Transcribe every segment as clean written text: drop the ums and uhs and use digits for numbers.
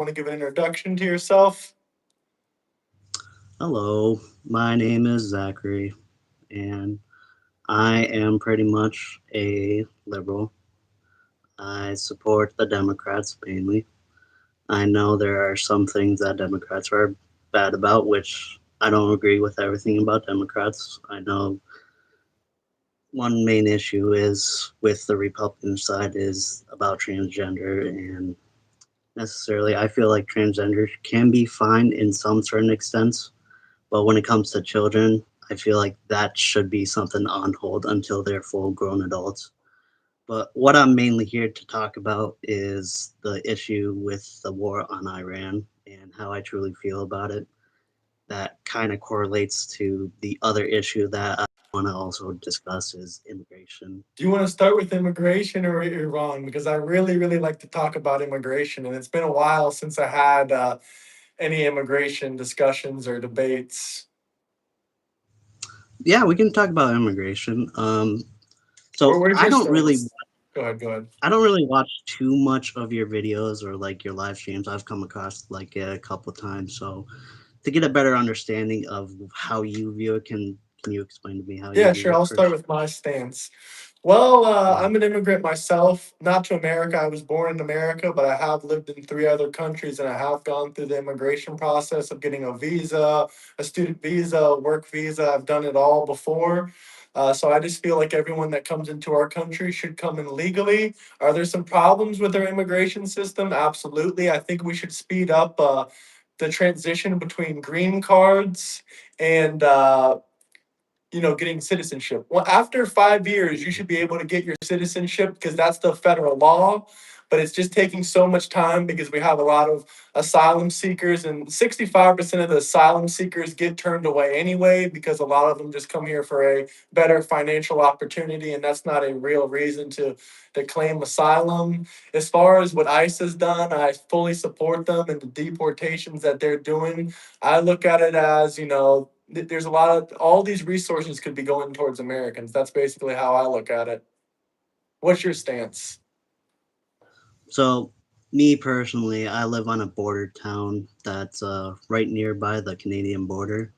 Want to give an introduction to yourself? Hello, my name is Zachary, and I am pretty much a liberal. I support the Democrats mainly. I know there are some things that Democrats are bad about, which I don't agree with everything about Democrats. I know one main issue is with the Republican side is about transgender, and necessarily I feel like transgender can be fine in some certain extents. But when it comes to children, I feel like that should be something on hold until they're full grown adults. But what I'm mainly here to talk about is the issue with the war on Iran and how I truly feel about it. That kind of correlates to the other issue that I want to also discuss is immigration. Do you want to start with immigration or Iran? Because I really like to talk about immigration, and it's been a while since I had any immigration discussions or debates. Yeah, we can talk about immigration. So Where's I your don't really stance? Go ahead, go ahead. I don't really watch too much of your videos or like your live streams. I've come across like a couple times. So to get a better understanding of how you view it, can you explain to me how you Yeah, view sure. it I'll start first? with my stance. Well, Yeah. I'm an immigrant myself, not to America. I was born in America, but I have lived in three other countries and I have gone through the immigration process of getting a visa, a student visa, a work visa. I've done it all before. So I just feel like everyone that comes into our country should come in legally. Are there some problems with our immigration system? Absolutely. I think we should speed up the transition between green cards and getting citizenship. Well, after 5 years, you should be able to get your citizenship because that's the federal law. But it's just taking so much time because we have a lot of asylum seekers, and 65% of the asylum seekers get turned away anyway because a lot of them just come here for a better financial opportunity, and that's not a real reason to claim asylum. As far as what ICE has done, I fully support them and the deportations that they're doing. I look at it as, there's a lot of all these resources could be going towards Americans. That's basically how I look at it. What's your stance? So me personally, I live on a border town that's right nearby the Canadian border,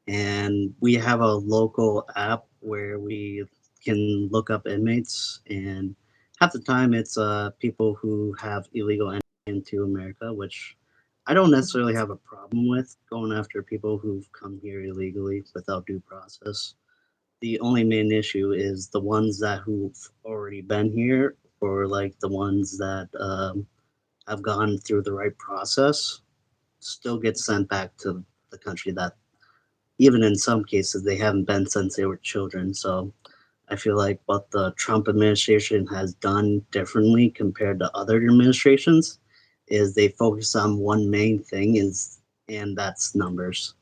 and we have a local app where we can look up inmates, and half the time it's people who have illegal entry into America, which I don't necessarily have a problem with going after people who've come here illegally without due process. The only main issue is the ones that who've already been here, or like the ones that have gone through the right process still get sent back to the country that even in some cases they haven't been since they were children. So I feel like what the Trump administration has done differently compared to other administrations is they focus on one main thing is and that's numbers.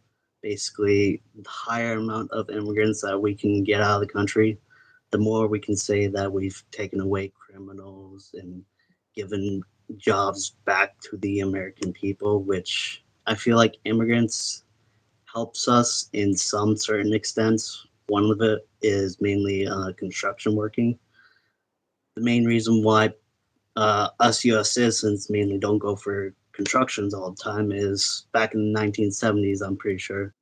Basically, the higher amount of immigrants that we can get out of the country, the more we can say that we've taken away criminals and given jobs back to the American people, which I feel like immigrants helps us in some certain extents. One of it is mainly construction working. The main reason why us U.S. citizens mainly don't go for constructions all the time is back in the 1970s, I'm pretty sure,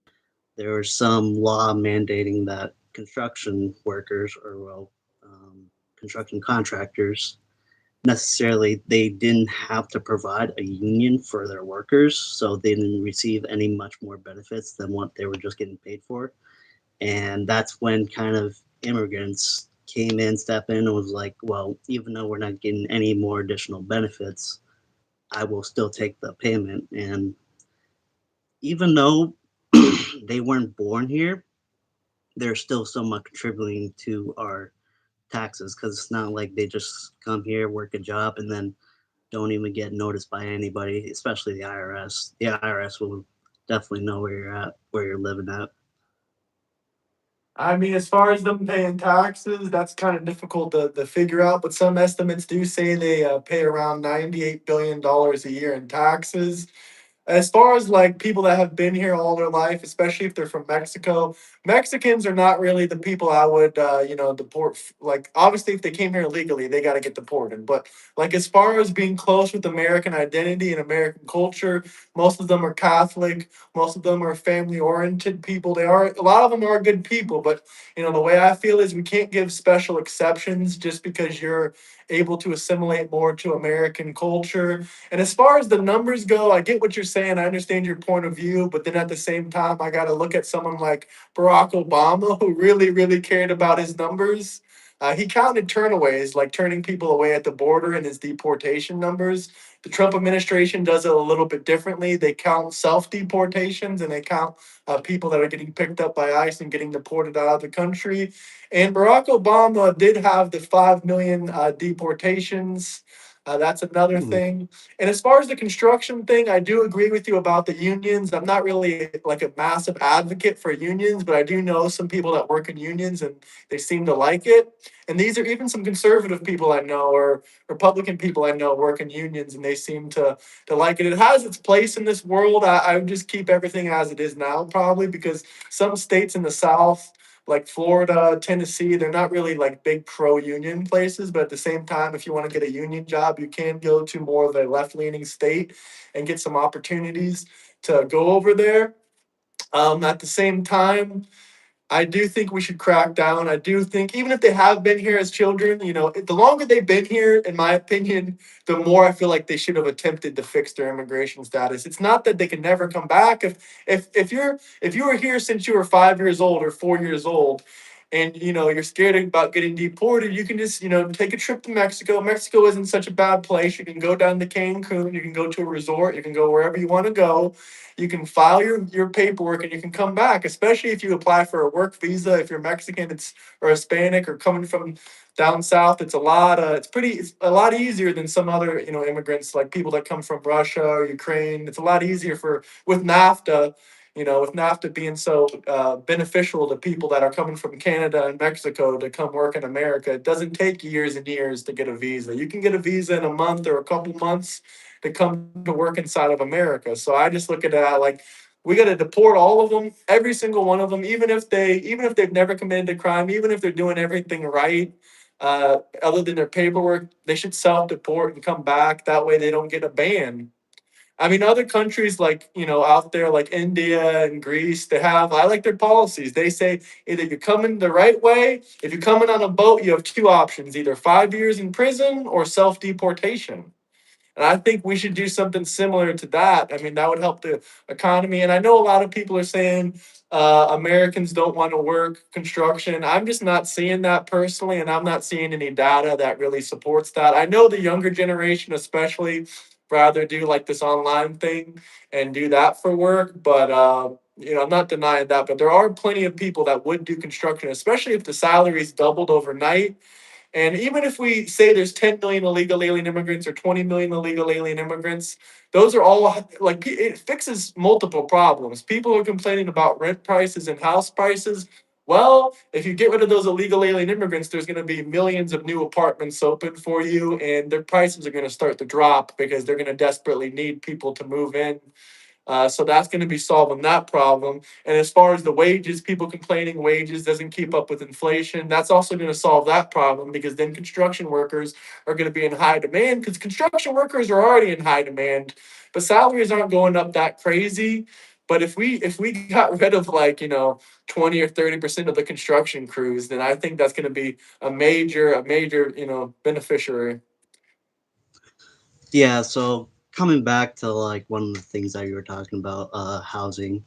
there was some law mandating that construction workers, or well, construction contractors, necessarily they didn't have to provide a union for their workers, so they didn't receive any much more benefits than what they were just getting paid for. And that's when kind of immigrants came in, step in, and was like, well, even though we're not getting any more additional benefits, I will still take the payment. And even though they weren't born here, they're still somewhat contributing to our taxes because it's not like they just come here, work a job, and then don't even get noticed by anybody, especially the IRS. The IRS will definitely know where you're at, where you're living at. I mean, as far as them paying taxes, that's kind of difficult to figure out, but some estimates do say they pay around $98 billion a year in taxes. As far as like people that have been here all their life, especially if they're from Mexico, Mexicans are not really the people I would, deport. Like, obviously, if they came here illegally, they got to get deported. But like, as far as being close with American identity and American culture, most of them are Catholic. Most of them are family oriented people. They are, a lot of them are good people. But the way I feel is we can't give special exceptions just because you're able to assimilate more to American culture. And as far as the numbers go, I get what you're saying. I understand your point of view, but then at the same time, I got to look at someone like Barack Obama, who really, really cared about his numbers. He counted turnaways, like turning people away at the border and his deportation numbers. The Trump administration does it a little bit differently. They count self deportations and they count people that are getting picked up by ICE and getting deported out of the country. And Barack Obama did have the 5 million deportations. That's another Hmm. thing. And as far as the construction thing, I do agree with you about the unions. I'm not really like a massive advocate for unions, but I do know some people that work in unions and they seem to like it. And these are even some conservative people I know or Republican people I know work in unions and they seem to like it. It has its place in this world. I would just keep everything as it is now, probably because some states in the South like Florida, Tennessee, they're not really like big pro union places, but at the same time, if you want to get a union job, you can go to more of a left leaning state and get some opportunities to go over there. At the same time, I do think we should crack down. I do think even if they have been here as children, the longer they've been here, in my opinion, the more I feel like they should have attempted to fix their immigration status. It's not that they can never come back. If you were here since you were 5 years old or 4 years old, and you're scared about getting deported, you can just take a trip to Mexico. Mexico isn't such a bad place. You can go down to Cancun. You can go to a resort. You can go wherever you want to go. You can file your paperwork and you can come back, especially if you apply for a work visa. If you're Mexican, it's or Hispanic or coming from down south, it's a lot easier than some other immigrants like people that come from Russia or Ukraine. It's a lot easier for with NAFTA. With NAFTA being so beneficial to people that are coming from Canada and Mexico to come work in America, it doesn't take years and years to get a visa. You can get a visa in a month or a couple months to come to work inside of America. So I just look at that like we got to deport all of them, every single one of them, even if they've never committed a crime, even if they're doing everything right. Other than their paperwork, they should self deport and come back. That way, they don't get a ban. I mean, other countries like out there, like India and Greece, I like their policies. They say either you're coming the right way. If you're coming on a boat, you have two options: either 5 years in prison or self deportation. And I think we should do something similar to that. I mean, that would help the economy. And I know a lot of people are saying Americans don't want to work construction. I'm just not seeing that personally, and I'm not seeing any data that really supports that. I know the younger generation, especially, rather do like this online thing and do that for work. But I'm not denying that. But there are plenty of people that would do construction, especially if the salaries doubled overnight and even if we say there's 10 million illegal alien immigrants or 20 million illegal alien immigrants, those are all like it fixes multiple problems. People are complaining about rent prices and house prices. Well, if you get rid of those illegal alien immigrants, there's going to be millions of new apartments open for you, and their prices are going to start to drop because they're going to desperately need people to move in. So that's going to be solving that problem. And as far as the wages, people complaining wages doesn't keep up with inflation, that's also going to solve that problem because then construction workers are going to be in high demand because construction workers are already in high demand, but salaries aren't going up that crazy. But if we got rid of 20 or 30% of the construction crews, then I think that's going to be a major beneficiary. Yeah, so coming back to like one of the things that you were talking about, housing.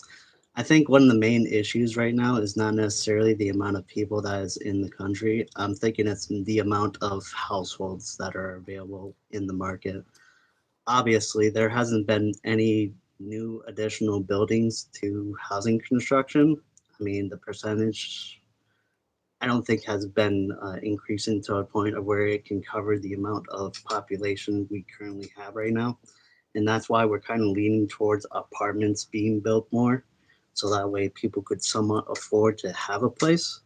I think one of the main issues right now is not necessarily the amount of people that is in the country. I'm thinking it's the amount of households that are available in the market. Obviously, there hasn't been any new additional buildings to housing construction. I mean, the percentage I don't think has been increasing to a point of where it can cover the amount of population we currently have right now. And that's why we're kind of leaning towards apartments being built more. So that way people could somewhat afford to have a place.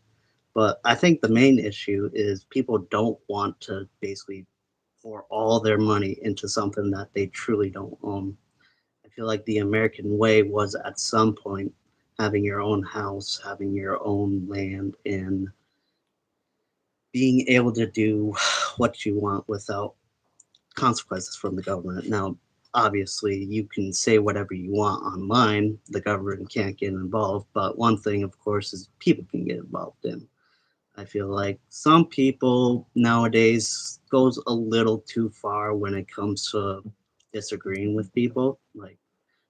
But I think the main issue is people don't want to basically pour all their money into something that they truly don't own. I I feel like the American way was at some point having your own house, having your own land, and being able to do what you want without consequences from the government. Now, obviously, you can say whatever you want online, the government can't get involved, but one thing, of course, is people can get involved in. I feel like some people nowadays goes a little too far when it comes to disagreeing with people. Like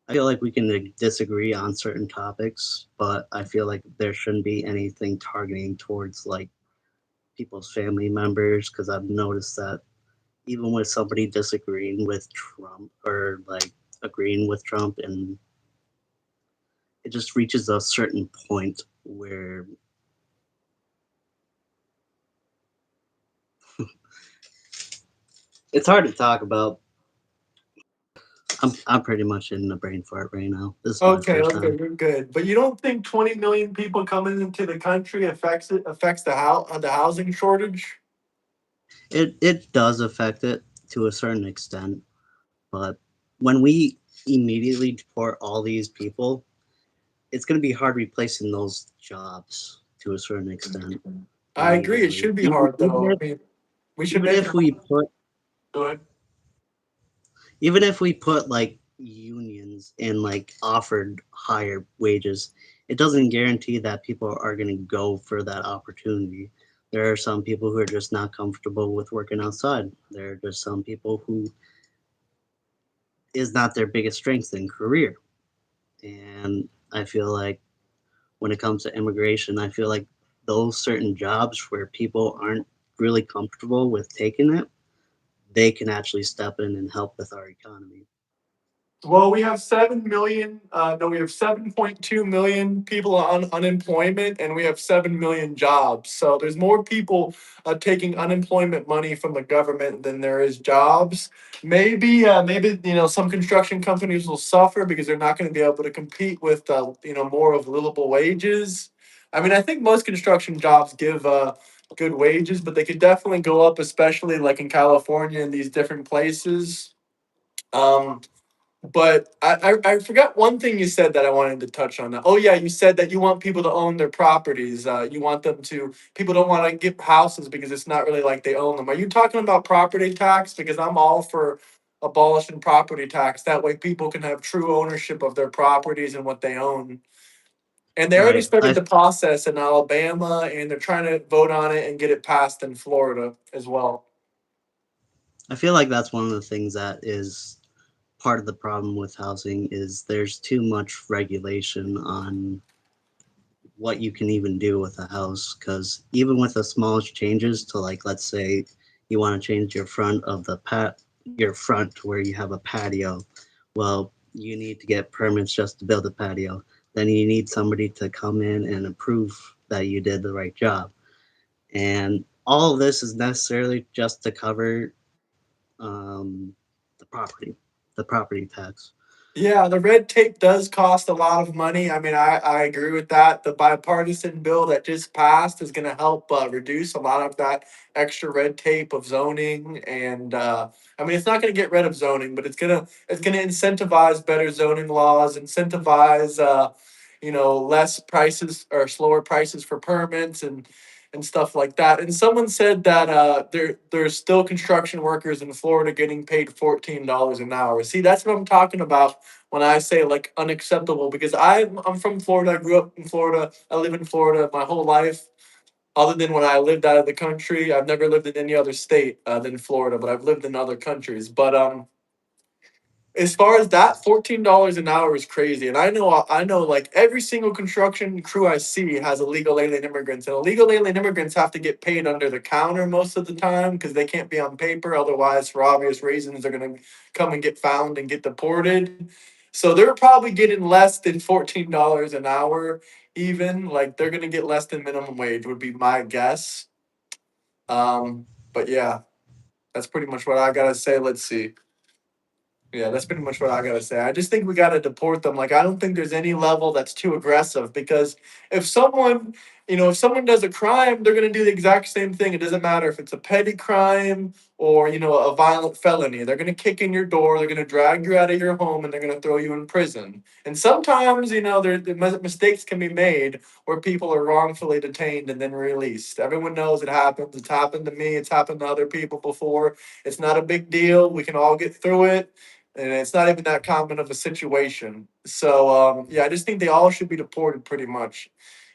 I feel like we can disagree on certain topics, but I feel like there shouldn't be anything targeting towards like people's family members because I've noticed that even with somebody disagreeing with Trump or like agreeing with Trump, and it just reaches a certain point where it's hard to talk about. I'm pretty much in the brain fart right now. This is my Okay, first okay, time. you're good. But you don't think 20 million people coming into the country affects the housing shortage? It does affect it to a certain extent, but when we immediately deport all these people, it's going to be hard replacing those jobs to a certain extent. I agree. It And should be hard though. I mean, we should even make if it. we put Go ahead. even if we put like unions and like offered higher wages, it doesn't guarantee that people are going to go for that opportunity. There are some people who are just not comfortable with working outside. There are just some people who is not their biggest strength in career. And I feel like when it comes to immigration, I feel like those certain jobs where people aren't really comfortable with taking it, they can actually step in and help with our economy. Well, we have 7 million, no, we have 7.2 million people on unemployment and we have 7 million jobs. So there's more people taking unemployment money from the government than there is jobs. Maybe, some construction companies will suffer because they're not going to be able to compete with, more of livable wages. I mean, I think most construction jobs give good wages, but they could definitely go up, especially like in California and these different places. Um, but I forgot one thing you said that I wanted to touch on. Oh yeah, you said that you want people to own their properties. You want them to. People don't want to get houses because it's not really like they own them. Are you talking about property tax? Because I'm all for abolishing property tax. That way, people can have true ownership of their properties and what they own. And they already Right. started the process in Alabama, and they're trying to vote on it and get it passed in Florida as well. I feel like that's one of the things that is part of the problem with housing is there's too much regulation on what you can even do with a house because even with the smallest changes to like let's say you want to change your front of the your front to where you have a patio, well you need to get permits just to build a patio, then you need somebody to come in and approve that you did the right job, and all of this is necessarily just to cover um, the property the property tax. Yeah, the red tape does cost a lot of money. I mean, I agree with that. The bipartisan bill that just passed is going to help reduce a lot of that extra red tape of zoning. And I mean, it's not going to get rid of zoning, but it's gonna incentivize better zoning laws, incentivize less prices or slower prices for permits and stuff like that. And someone said that there's still construction workers in Florida getting paid $14 an hour. See, that's what I'm talking about when I say like unacceptable because I'm from Florida. I grew up in Florida. I live in Florida my whole life. Other than when I lived out of the country, I've never lived in any other state than Florida, but I've lived in other countries. But as far as that, $14 an hour is crazy. And I know like every single construction crew I see has illegal alien immigrants. And illegal alien immigrants have to get paid under the counter most of the time because they can't be on paper. Otherwise, for obvious reasons, they're gonna come and get found and get deported. So they're probably getting less than $14 an hour, even. Like they're gonna get less than minimum wage, would be my guess. But yeah, that's pretty much what I gotta say. Let's see. Yeah, that's pretty much what I gotta say. I just think we gotta deport them. Like, I don't think there's any level that's too aggressive because if someone if someone does a crime, they're going to do the exact same thing. It doesn't matter if it's a petty crime or, a violent felony. They're going to kick in your door, they're going to drag you out of your home, and they're going to throw you in prison. And sometimes, mistakes can be made where people are wrongfully detained and then released. Everyone knows it happens. It's happened to me, it's happened to other people before. It's not a big deal. We can all get through it. And it's not even that common of a situation. So, yeah, I just think they all should be deported pretty much.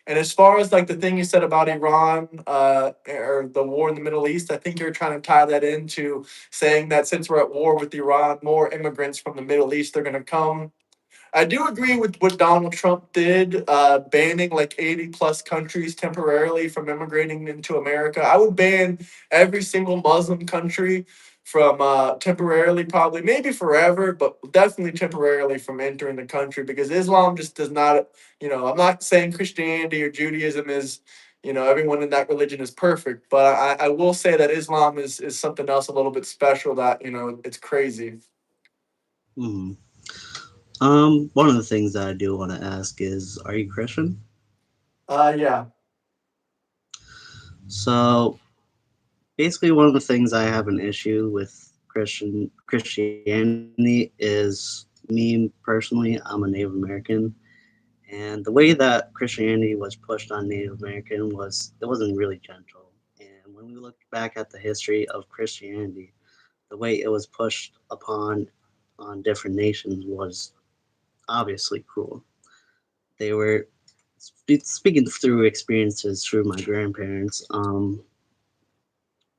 And as far as like the thing you said about Iran, or the war in the Middle East, I think you're trying to tie that into saying that since we're at war with Iran, more immigrants from the Middle East are going to come. I do agree with what Donald Trump did, banning like 80 plus countries temporarily from immigrating into America. I would ban every single Muslim country from temporarily, probably, maybe forever, but definitely temporarily from entering the country because Islam just does not, I'm not saying Christianity or Judaism is, everyone in that religion is perfect, but I will say that Islam is something else a little bit special that, it's crazy. Hmm. One of the things that I do want to ask is, are you Christian? Yeah. So basically, one of the things I have an issue with Christianity is me personally. I'm a Native American, and the way that Christianity was pushed on Native American was it wasn't really gentle. And when we look back at the history of Christianity, the way it was pushed upon on different nations was obviously cruel. They were speaking through experiences through my grandparents.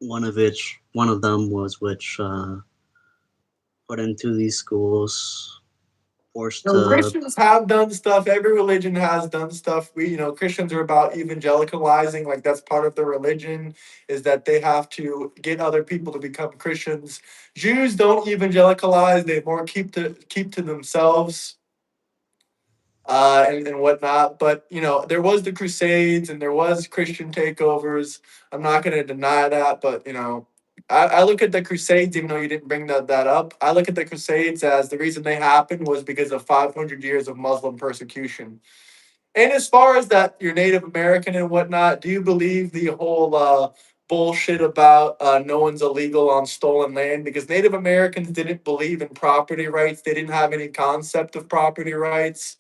One of them was which put into these schools, forced to. Christians have done stuff. Every religion has done stuff. Christians are about evangelicalizing. Like that's part of their religion, is that they have to get other people to become Christians. Jews don't evangelicalize. They more keep to themselves, and whatnot. But there was the Crusades and there was Christian takeovers. I'm not going to deny that, but I look at the Crusades, even though you didn't bring that up. I look at the Crusades as the reason they happened was because of 500 years of Muslim persecution. And as far as that, you're Native American and whatnot, do you believe the whole bullshit about no one's illegal on stolen land? Because Native Americans didn't believe in property rights. They didn't have any concept of property rights.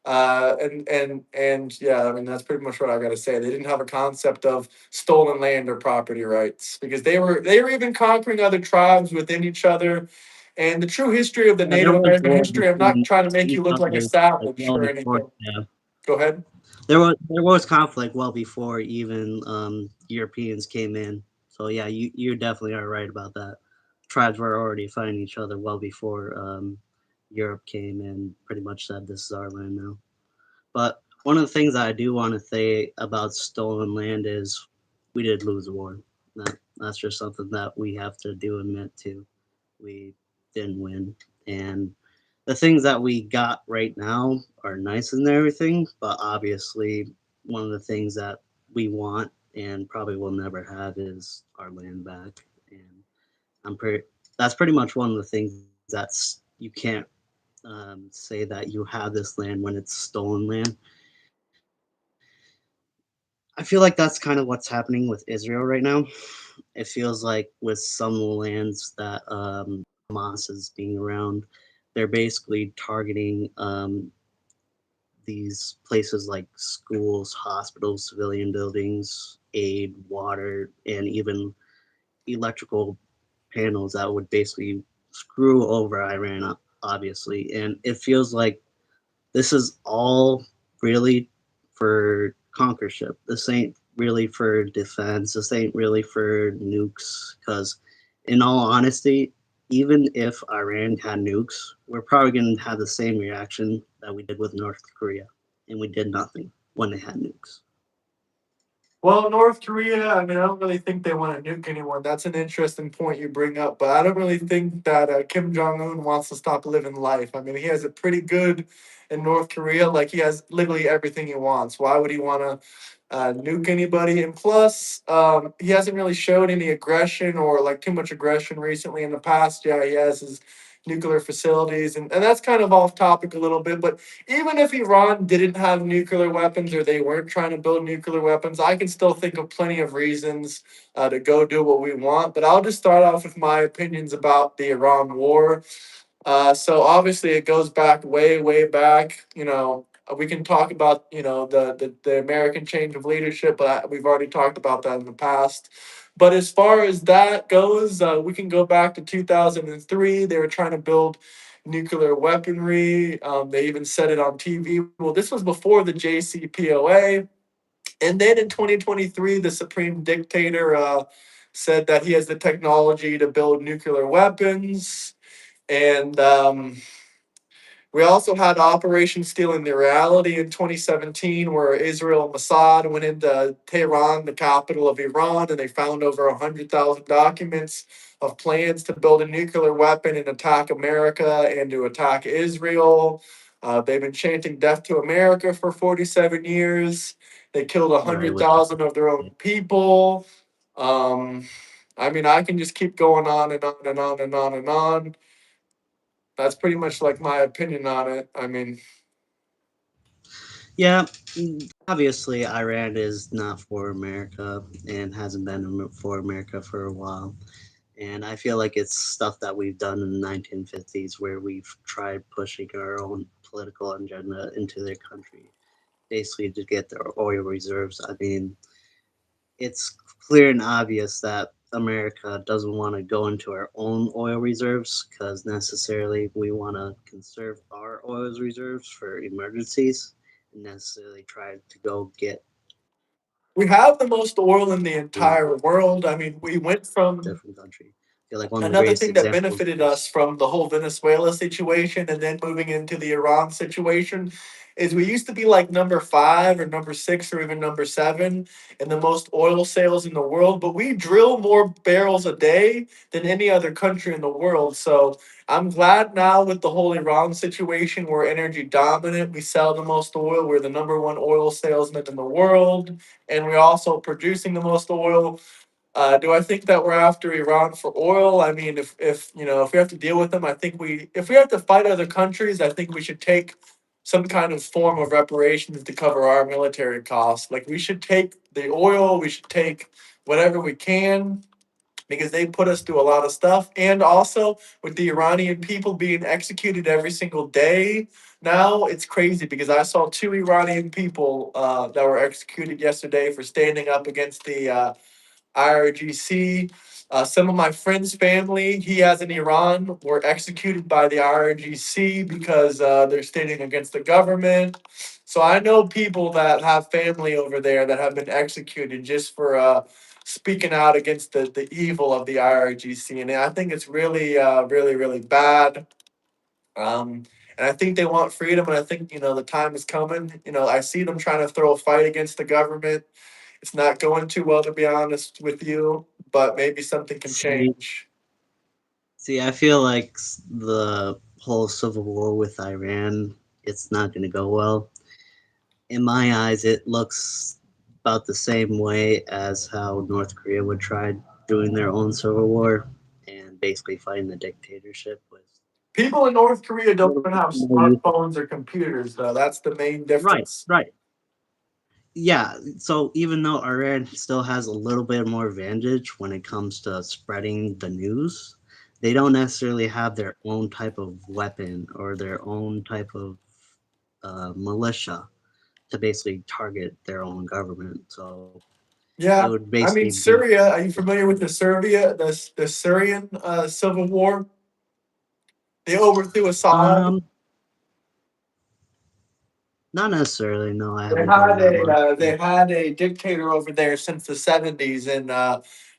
And yeah, I mean that's pretty much what I got to say. They didn't have a concept of stolen land or property rights because they were even conquering other tribes within each other. And the true history of the There Native was American war history, I'm not between trying to make you each look like a other like savage well or before. anything. Yeah, Go ahead. there was conflict well before even Europeans came in. So yeah, you definitely are right about that. Tribes were already fighting each other well before Europe came and pretty much said this is our land now. But one of the things I do want to say about stolen land is we did lose a war. That's just something that we have to do admit to. We didn't win. And the things that we got right now are nice and everything, but obviously one of the things that we want and probably will never have is our land back. And I'm pretty that's pretty much one of the things that's you can't say that you have this land when it's stolen land. I feel like that's kind of what's happening with Israel right now. It feels like with some of the lands that Hamas is being around, they're basically targeting these places like schools, hospitals, civilian buildings, aid, water, and even electrical panels that would basically screw over Iran, obviously. And it feels like this is all really for conquership. This ain't really for defense. This ain't really for nukes. Because, in all honesty, even if Iran had nukes, we're probably going to have the same reaction that we did with North Korea. And we did nothing when they had nukes. Well, North Korea, I mean, I don't really think they want to nuke anyone. That's an interesting point you bring up, but I don't really think that Kim Jong Un wants to stop living life. I mean, he has it pretty good in North Korea. Like, he has literally everything he wants. Why would he want to nuke anybody? And plus, he hasn't really showed any aggression or like too much aggression recently. In the past, yeah, he has his nuclear facilities, and that's kind of off topic a little bit. But even if Iran didn't have nuclear weapons or they weren't trying to build nuclear weapons, I can still think of plenty of reasons to go do what we want. But I'll just start off with my opinions about the Iran war. So obviously it goes back way, way back. We can talk about the American change of leadership, but we've already talked about that in the past. But as far as that goes, we can go back to 2003. They were trying to build nuclear weaponry. They even said it on TV. Well, this was before the JCPOA. And then in 2023, the supreme dictator said that he has the technology to build nuclear weapons. And we also had Operation Stealing the Reality in 2017, where Israel and Mossad went into Tehran, the capital of Iran, and they found over 100,000 documents of plans to build a nuclear weapon and attack America and to attack Israel. They've been chanting death to America for 47 years. They killed Right. 100,000 of their own people. Um, I mean, I can just keep going on and on and on and on and on. That's pretty much like my opinion on it. I mean, Yeah, obviously, Iran is not for America and hasn't been for America for a while. And I feel like it's stuff that we've done in the 1950s where we've tried pushing our own political agenda into their country, basically to get their oil reserves. I mean, it's clear and obvious that America doesn't want to go into our own oil reserves because necessarily we want to conserve our oil reserves for emergencies and necessarily try to go get we have the most oil in the in entire world. I mean, we went a from different country. I feel like one of the another greatest thing that examples benefited is us from the whole Venezuela situation and then moving into the Iran situation is we used to be like number 5 or number 6 or even number 7 in the most oil sales in the world, but we drill more barrels a day than any other country in the world. So I'm glad now with the whole Iran situation, we're energy dominant. We sell the most oil. We're the number 1 oil salesman in the world, and we're also producing the most oil. Do I think that we're after Iran for oil? I mean, if we have to deal with them, I think if we have to fight other countries, I think we should take some kind of form of reparations to cover our military costs. Like we should take the oil, we should take whatever we can because they put us through a lot of stuff. And also with the Iranian people being executed every single day, now it's crazy because I saw 2 Iranian people that were executed yesterday for standing up against the IRGC. Some of my friend's family, he has in Iran, were executed by the IRGC because they're standing against the government. So I know people that have family over there that have been executed just for speaking out against the evil of the IRGC. And I think it's really, really, really bad. Um, and I think they want freedom, and I think the time is coming. I see them trying to throw a fight against the government. It's not going too well, to be honest with you, but maybe something can see change. see I feel like the whole civil war with Iran, it's not going to go well. In my eyes, it looks about the same way as how North Korea would try doing their own civil war and basically fighting the dictatorship with People in North Korea a don't little even bit have more use of smartphones or computers, though. That's the main right, difference. right. Yeah, so even though Iran still has a little bit more advantage when it comes to spreading the news, they don't necessarily have their own type of weapon or their own type of militia to basically target their own government. So it Yeah, would I basically mean be Syria. Are you familiar with the Syrian civil war? They overthrew Assad. um not necessarily. No, I They haven't done had that a much. they had a dictator over there since the 70s, and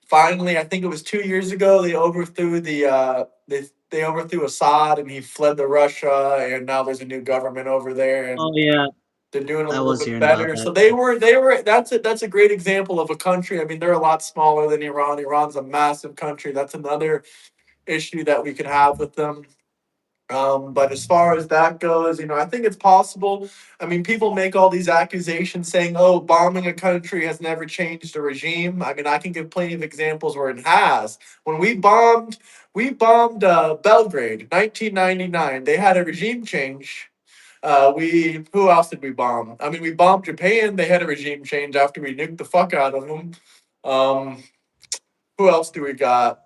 finally, I think it was 2 years ago, they overthrew they overthrew Assad, and he fled to Russia, and now there's a new government over there, Oh and yeah, they're doing a I little was bit hearing about better. that. So they were that's a great example of a country. I mean, they're a lot smaller than Iran. Iran's a massive country. That's another issue that we could have with them. But as far as that goes, I think it's possible. I mean, people make all these accusations saying, "Oh, bombing a country has never changed a regime." I mean, I can give plenty of examples where it has. When we bombed Belgrade, 1999. They had a regime change. We Who else did we bomb? I mean, we bombed Japan. They had a regime change after we nuked the fuck out of them. Um, who else do we got?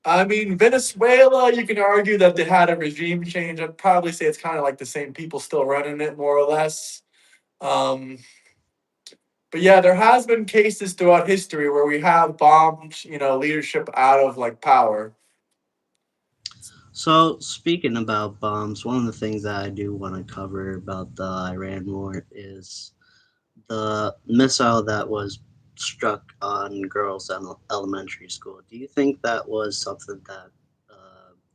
I mean, Venezuela, you can argue that they had a regime change. I'd probably say it's kind of like the same people still running it, more or less. Um, but yeah, there has been cases throughout history where we have bombed, leadership out of like power. So, speaking about bombs, one of the things that I do want to cover about the Iran war is the missile that was struck on girls' elementary school. Do you think that was something that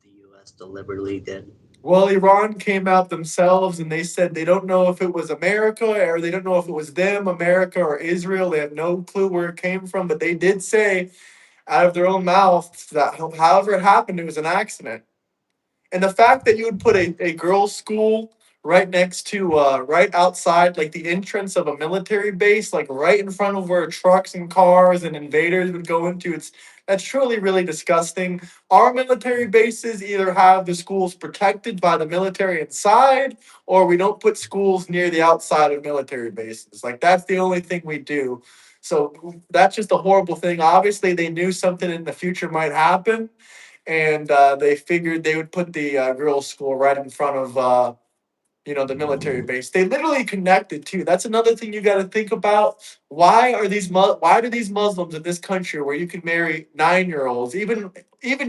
the U.S. deliberately did? Well, Iran came out themselves and they said they don't know if it was America or they don't know if it was them, America or Israel. They have no clue where it came from, but they did say out of their own mouths that however it happened, it was an accident. And the fact that you would put a girls' school right next to, right outside, like the entrance of a military base, like right in front of where trucks and cars and invaders would go into, that's truly really disgusting. Our military bases either have the schools protected by the military inside, or we don't put schools near the outside of military bases. Like that's the only thing we do. So that's just a horrible thing. Obviously, they knew something in the future might happen, and they figured they would put the girls' school right in front of the military base. They literally connected too. That's another thing you got to think about. Why do these Muslims in this country where you can marry 9-year-olds, even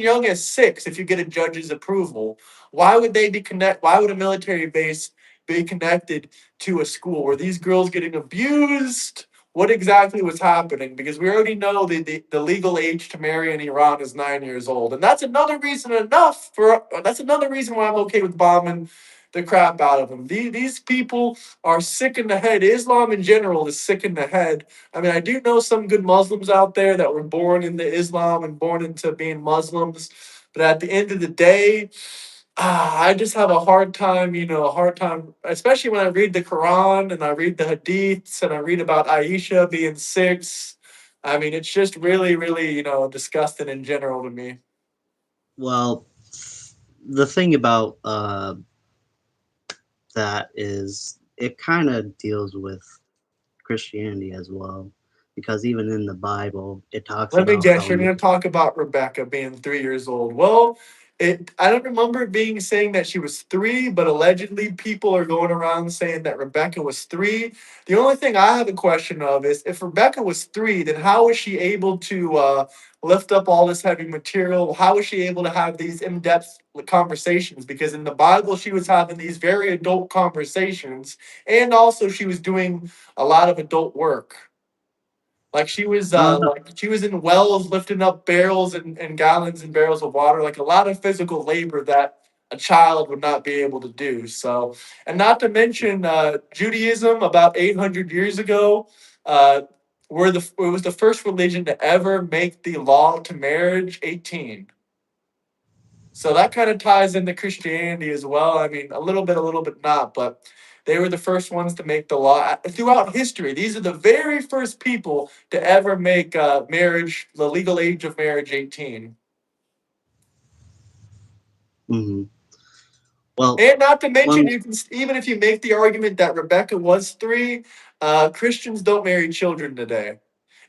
young as 6, if you get a judge's approval? Why would a military base be connected to a school? Were these girls getting abused? What exactly was happening? Because we already know the legal age to marry in Iran is 9 years old. And that's another reason why I'm okay with bombing the crap out of them. These people are sick in the head. Islam in general is sick in the head. I mean, I do know some good Muslims out there that were born into Islam and born into being Muslims, but at the end of the day, I just have a hard time, especially when I read the Quran and I read the Hadiths and I read about Aisha being 6. I mean, it's just really, really, disgusting in general to me. Well, the thing about that is it kind of deals with Christianity as well, because even in the Bible, it talks Let me about guess, how you're going to talk about Rebecca being 3 years old. Well, I don't remember it being saying that she was 3, but allegedly people are going around saying that Rebecca was 3. The only thing I have a question of is if Rebecca was 3, then how was she able to lift up all this heavy material? How was she able to have these in depth conversations? Because in the Bible, she was having these very adult conversations, and also she was doing a lot of adult work. uh, Like she was in wells lifting up barrels and gallons and barrels of water, like a lot of physical labor that a child would not be able to do. So, and not to mention Judaism about 800 years ago, uh, it was the first religion to ever make the law to marriage 18. So that kind of ties into Christianity as well. I mean, a little bit not, but they were the first ones to make the law throughout history. These are the very first people to ever make marriage, the legal age of marriage, 18. mhm. Well, And not to mention, one you can even if you make the argument that Rebecca was 3, Christians don't marry children today.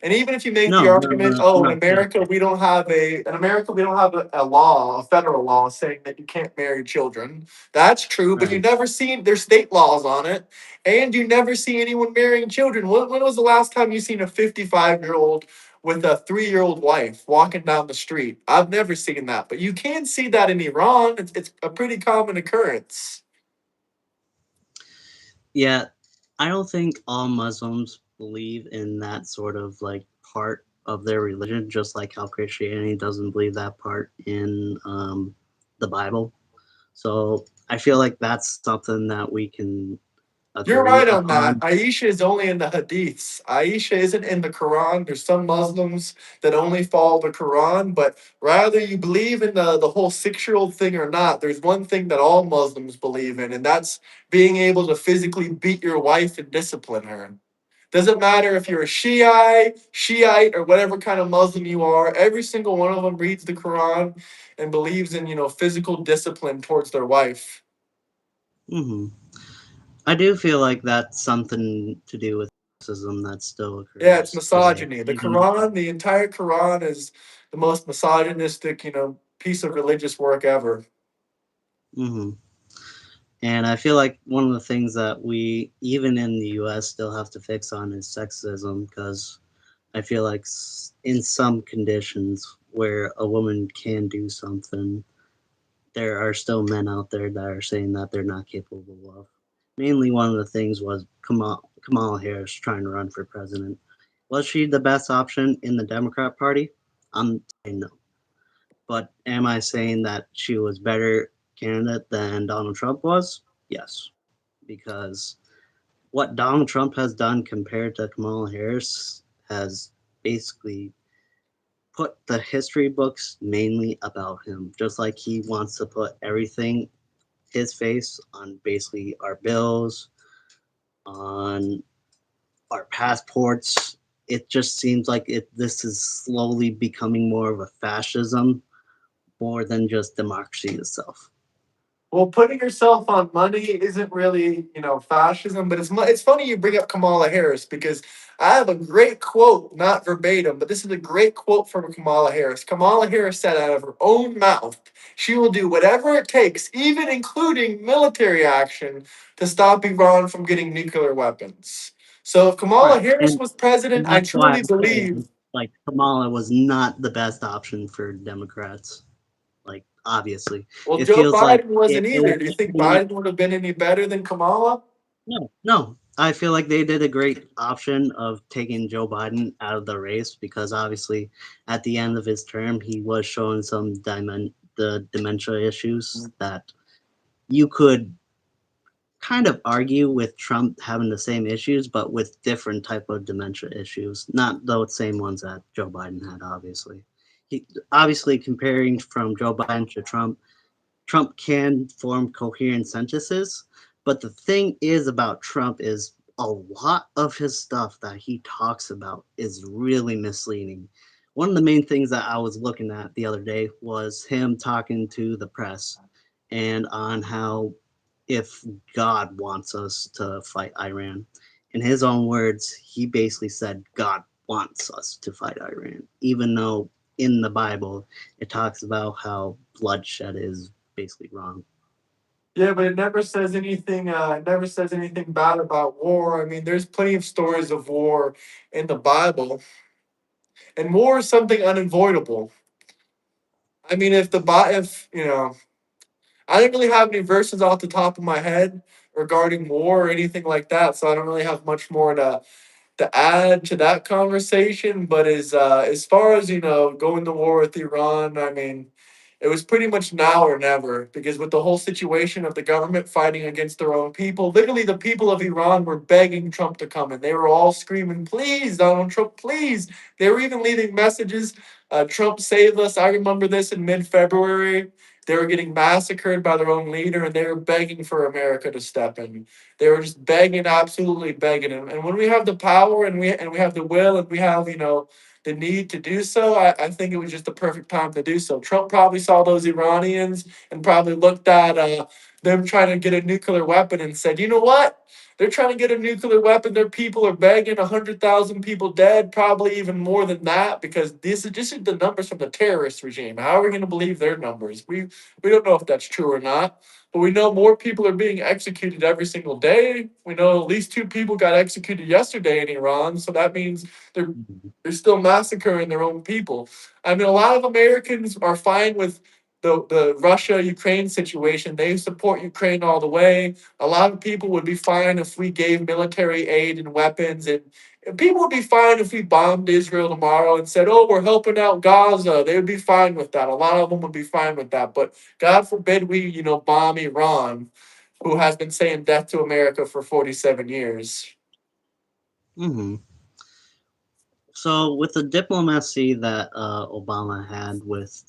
And even if you make the no, no, argument, no, oh, not that. In America we don't have a law, a federal law saying that you can't marry children. That's true, but you Right. never seen there's state laws on it, and you never see anyone marrying children. When was the last time you seen a 55-year-old with a 3-year-old wife walking down the street? I've never seen that, but you can see that in Iran. It's a pretty common occurrence. Yeah, I don't think all Muslims believe in that sort of like part of their religion, just like how Christianity doesn't believe that part in the Bible. So I feel like that's something that we can You're agree right on that. upon. Aisha is only in the hadiths. Aisha isn't in the Quran. There's some Muslims that only follow the Quran, but rather you believe in the whole 6-year-old thing or not, there's one thing that all Muslims believe in, and that's being able to physically beat your wife and discipline her. Doesn't matter if you're a Shiite, or whatever kind of Muslim you are, every single one of them reads the Quran and believes in, physical discipline towards their wife. Hmm. I do feel like that's something to do with racism that still Yeah, it's occurs today. misogyny. The Even Quran, the entire Quran is the most misogynistic, piece of religious work ever. hmm and I feel like one of the things that we, even in the U.S., still have to fix on is sexism because I feel like in some conditions where a woman can do something, there are still men out there that are saying that they're not capable of. Mainly, one of the things was Kamala Harris trying to run for president. Was she the best option in the Democrat Party? I'm saying no. But am I saying that she was better candidate than Donald Trump was? Yes, because what Donald Trump has done compared to Kamala Harris has basically put the history books mainly about him, just like he wants to put everything his face on basically our bills, on our passports. It just seems like this is slowly becoming more of a fascism more than just democracy itself. Well, putting yourself on money isn't really, fascism, but it's funny you bring up Kamala Harris because I have a great quote, not verbatim, but this is a great quote from Kamala Harris. Kamala Harris said out of her own mouth, she will do whatever it takes, even including military action, to stop Iran from getting nuclear weapons. So if Kamala Right. Harris was president, And I that's why truly I'm saying believe. like Kamala was not the best option for Democrats. Like obviously. Well, It Joe feels like Biden wasn't it either. was Do you think pretty much Biden would have been any better than Kamala? no. I feel like they did a great option of taking Joe Biden out of the race because obviously at the end of his term he was showing some the dementia issues that you could kind of argue with Trump having the same issues, but with different type of dementia issues, not the same ones that Joe Biden had. Obviously, he obviously comparing from Joe Biden to Trump, Trump can form coherent sentences, but the thing is about Trump is a lot of his stuff that he talks about is really misleading. One of the main things that I was looking at the other day was him talking to the press and on how if God wants us to fight Iran. In his own words, he basically said God wants us to fight Iran, even though in the Bible it talks about how bloodshed is basically wrong. Yeah, but it never says anything. It never says anything bad about war. I mean, there's plenty of stories of war in the Bible, and war is something unavoidable. I mean, if I don't really have any verses off the top of my head regarding war or anything like that, so I don't really have much more to add to that conversation. But as far as going to war with Iran, I mean, it was pretty much now or never because with the whole situation of the government fighting against their own people, literally the people of Iran were begging Trump to come, and they were all screaming, "Please, Donald Trump, please!" They were even leaving messages. Trump save us. I remember this in mid-February. They were getting massacred by their own leader, and they were begging for America to step in. They were just begging, absolutely begging. And when we have the power and we have the will and we have, the need to do so, I think it was just the perfect time to do so. Trump probably saw those Iranians and probably looked at them trying to get a nuclear weapon and said, you know what? They're trying to get a nuclear weapon. Their people are begging 100,000 people dead, probably even more than that, because this is the numbers from the terrorist regime. How are we going to believe their numbers? We don't know if that's true or not. But we know more people are being executed every single day. We know at least 2 people got executed yesterday in Iran. So that means they're Mhm. they're still massacring their own people. I mean, a lot of Americans are fine with the Russia Ukraine situation. They support Ukraine all the way. A lot of people would be fine if we gave military aid and weapons, and people would be fine if we bombed Israel tomorrow and said, "Oh, we're helping out Gaza." They would be fine with that. A lot of them would be fine with that. But God forbid we, bomb Iran. who has been saying death to America for 47 years. Hmm. So, with the diplomacy that Obama had with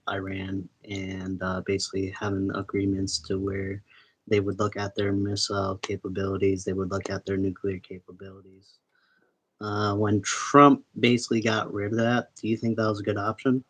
Iran and basically having agreements to where they would look at their missile capabilities, they would look at their nuclear capabilities. When Trump basically got rid of that, do you think that was a good option?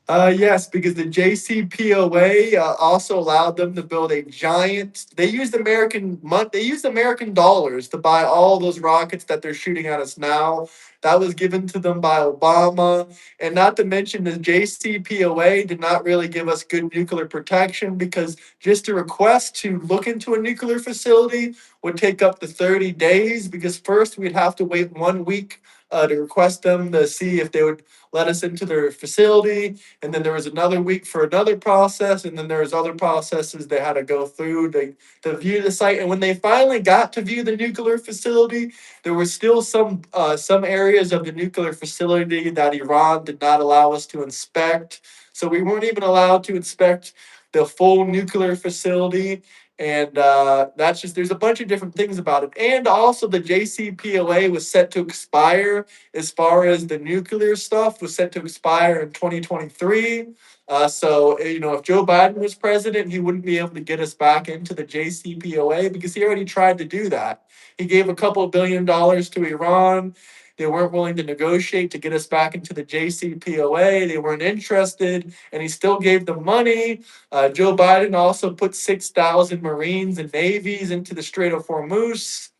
Yes, because the JCPOA also allowed them to build a giant. They used They used American dollars to buy all those rockets that they're shooting at us now. That was given to them by Obama, and not to mention the JCPOA did not really give us good nuclear protection because just a request to look into a nuclear facility would take up to 30 days. Because first we'd have to wait 1 week to request them to see if they would let us into their facility, and then there was another week for another process, and then there was other processes they had to go through to view the site. And when they finally got to view the nuclear facility, there were still some areas of the nuclear facility that Iran did not allow us to inspect. So we weren't even allowed to inspect the full nuclear facility. And that's just, there's a bunch of different things about it. And also, the JCPOA was set to expire as far as the nuclear stuff was set to expire in 2023. So, if Joe Biden was president, he wouldn't be able to get us back into the JCPOA because he already tried to do that. He gave a couple of $1 billion to Iran. They weren't willing to negotiate to get us back into the JCPOA. They weren't interested, and he still gave them money. Joe Biden also put 6,000 Marines and Navies into the Strait of Hormuz.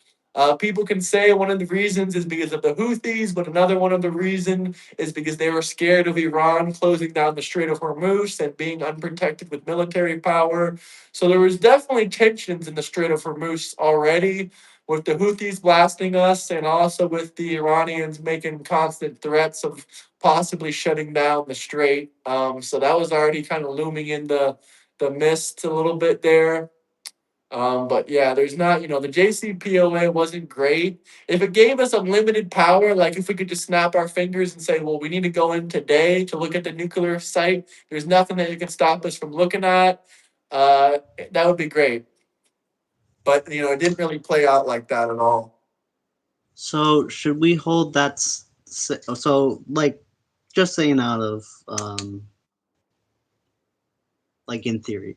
People can say one of the reasons is because of the Houthis, but another one of the reason is because they were scared of Iran closing down the Strait of Hormuz and being unprotected with military power. So there was definitely tensions in the Strait of Hormuz already, with the Houthis blasting us and also with the Iranians making constant threats of possibly shutting down the strait. So that was already kind of looming in the mist a little bit there. But yeah, there's not, the JCPOA wasn't great. If it gave us unlimited power, like if we could just snap our fingers and say, well, we need to go in today to look at the nuclear site, there's nothing that you can stop us from looking at. Uh, that would be great. But, it didn't really play out like that at all. So, should we hold that? So, like, just saying out of, like, in theory,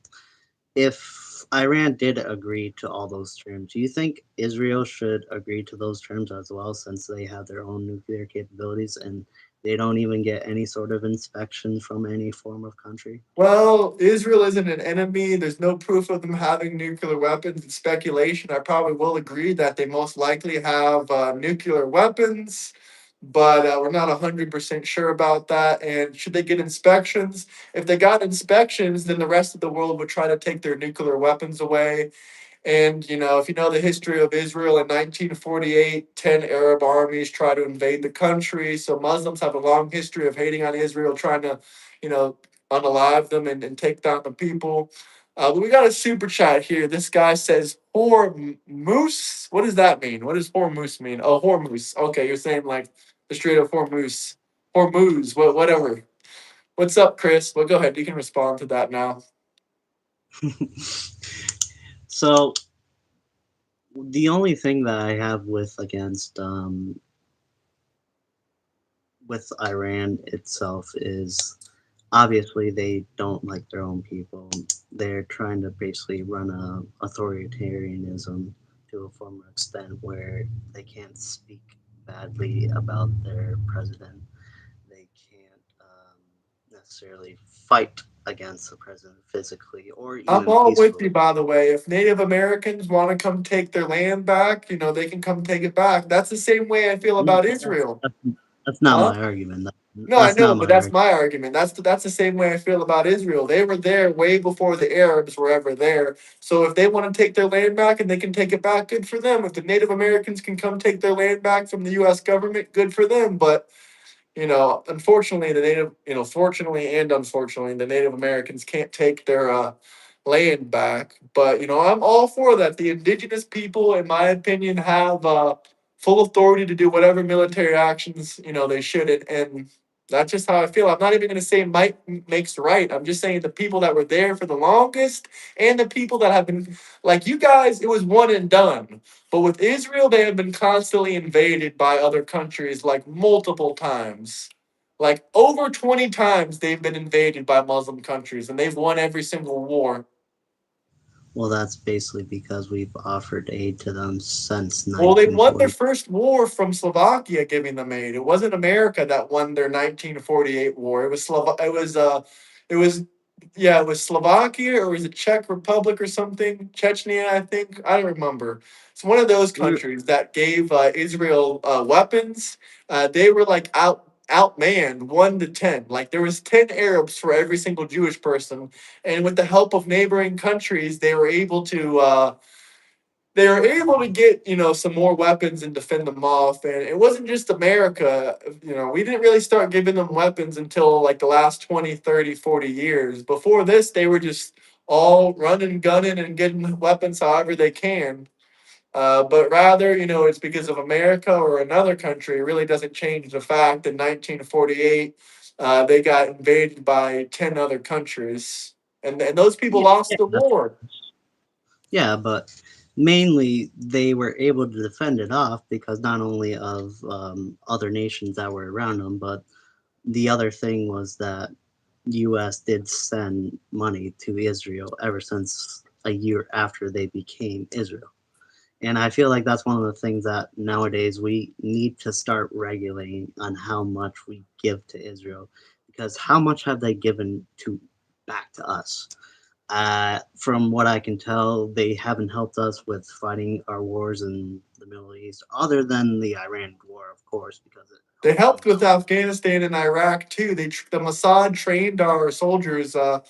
if Iran did agree to all those terms, do you think Israel should agree to those terms as well, since they have their own nuclear capabilities and they don't even get any sort of inspection from any form of country? Well, Israel isn't an enemy. There's no proof of them having nuclear weapons. It's speculation. I probably will agree that they most likely have nuclear weapons, but we're not 100% sure about that. And should they get inspections? If they got inspections, then the rest of the world would try to take their nuclear weapons away. And, if you know the history of Israel in 1948, 10 Arab armies tried to invade the country. So Muslims have a long history of hating on Israel, trying to, you know, unalive them and take down the people. But we got a super chat here. This guy says, Hormuz? What does that mean? What does Hormuz mean? Oh, Hormuz. Okay, you're saying like the Strait of Hormuz. Hormuz, whatever. What's up, Chris? Well, go ahead. You can respond to that now. So, the only thing that I have with Iran itself is obviously they don't like their own people. They're trying to basically run a authoritarianism to a former extent where they can't speak badly about their president. They can't necessarily fight against the president physically or I'm even all with peacefully. you, by the way. If Native Americans want to come take their land back, they can come take it back. That's the same way I feel No, about Israel. that's not Huh? my argument. No, I That's know, not but my that's argument. my argument. That's the same way I feel about Israel. They were there way before the Arabs were ever there. So if they want to take their land back and they can take it back, good for them. If the Native Americans can come take their land back from the U.S. government, good for them. But unfortunately, fortunately and unfortunately, the Native Americans can't take their land back. But I'm all for that. The indigenous people, in my opinion, have full authority to do whatever military actions they should. And That's just how I feel. I'm not even going to say might makes right. I'm just saying the people that were there for the longest and the people that have been like you guys, it was one and done. But with Israel, they have been constantly invaded by other countries like multiple times. Like over 20 times they've been invaded by Muslim countries and they've won every single war. Well, that's basically because we've offered aid to them since Well, they won their 1940. first war from Slovakia giving them aid. It wasn't America that won their 1948 war. It was it was yeah, it was Slovakia or was it Czech Republic or something? Chechnya, I think. I don't remember. It's one of those We're countries that gave Israel weapons. They were like outmanned 1 to 10. Like there was 10 Arabs for every single Jewish person, and with the help of neighboring countries, they were able to get some more weapons and defend them off. And it wasn't just America. We didn't really start giving them weapons until like the last 20, 30, 40 years. Before this they were just all running, gunning, and getting weapons however they can. But rather, it's because of America or another country. It really doesn't change the fact that 1948 they got invaded by 10 other countries, and those people yeah, lost yeah, the war. yeah, but mainly they were able to defend it off because not only of other nations that were around them, but the other thing was that U.S. did send money to Israel ever since a year after they became Israel. And I feel like that's one of the things that nowadays we need to start regulating on how much we give to Israel, because how much have they given to back to us? From what I can tell, they haven't helped us with fighting our wars in the Middle East, other than the Iran war, of course, because it They helped them helped with out. Afghanistan and Iraq too. The Mossad trained our soldiers on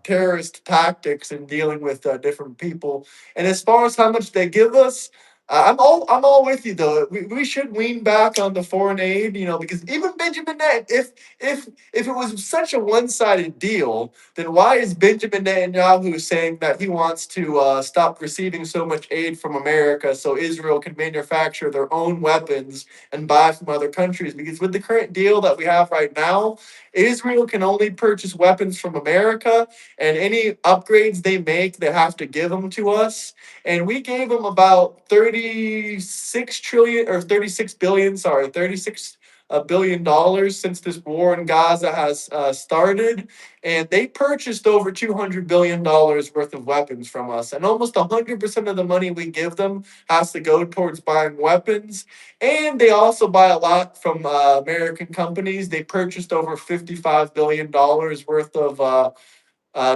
terrorist tactics and dealing with different people. And as far as how much they give us, I'm all with you though. We should wean back on the foreign aid, because even Benjamin Net, if it was such a one sided deal, then why is Benjamin Netanyahu saying that he wants to stop receiving so much aid from America so Israel can manufacture their own weapons and buy from other countries? Because with the current deal that we have right now, Israel can only purchase weapons from America, and any upgrades they make, they have to give them to us. And we gave them about 36 trillion or 36 billion, sorry, 36 $1 billion since this war in Gaza has started, and they purchased over $200 billion worth of weapons from us, and almost 100% of the money we give them has to go towards buying weapons. And they also buy a lot from American companies. They purchased over $55 billion worth of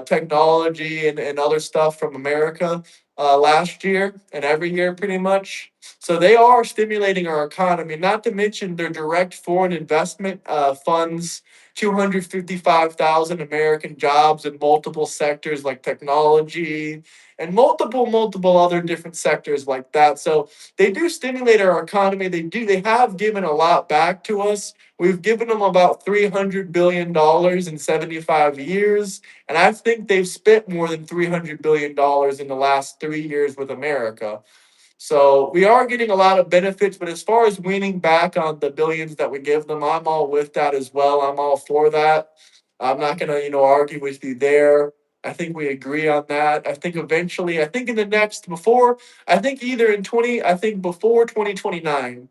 technology and other stuff from America last year and every year pretty much. So they are stimulating our economy, not to mention their direct foreign investment funds 255,000 American jobs in multiple sectors like technology and multiple other different sectors like that. So they do stimulate our economy. They have given a lot back to us. We've given them about $300 billion in 75 years. And I think they've spent more than $300 billion in the last 3 years with America. So we are getting a lot of benefits, but as far as weaning back on the billions that we give them, I'm all with that as well. I'm all for that. I'm not gonna, argue with you there. I think we agree on that. I think eventually, I think in the next before, I think either in 20, I think before 2029,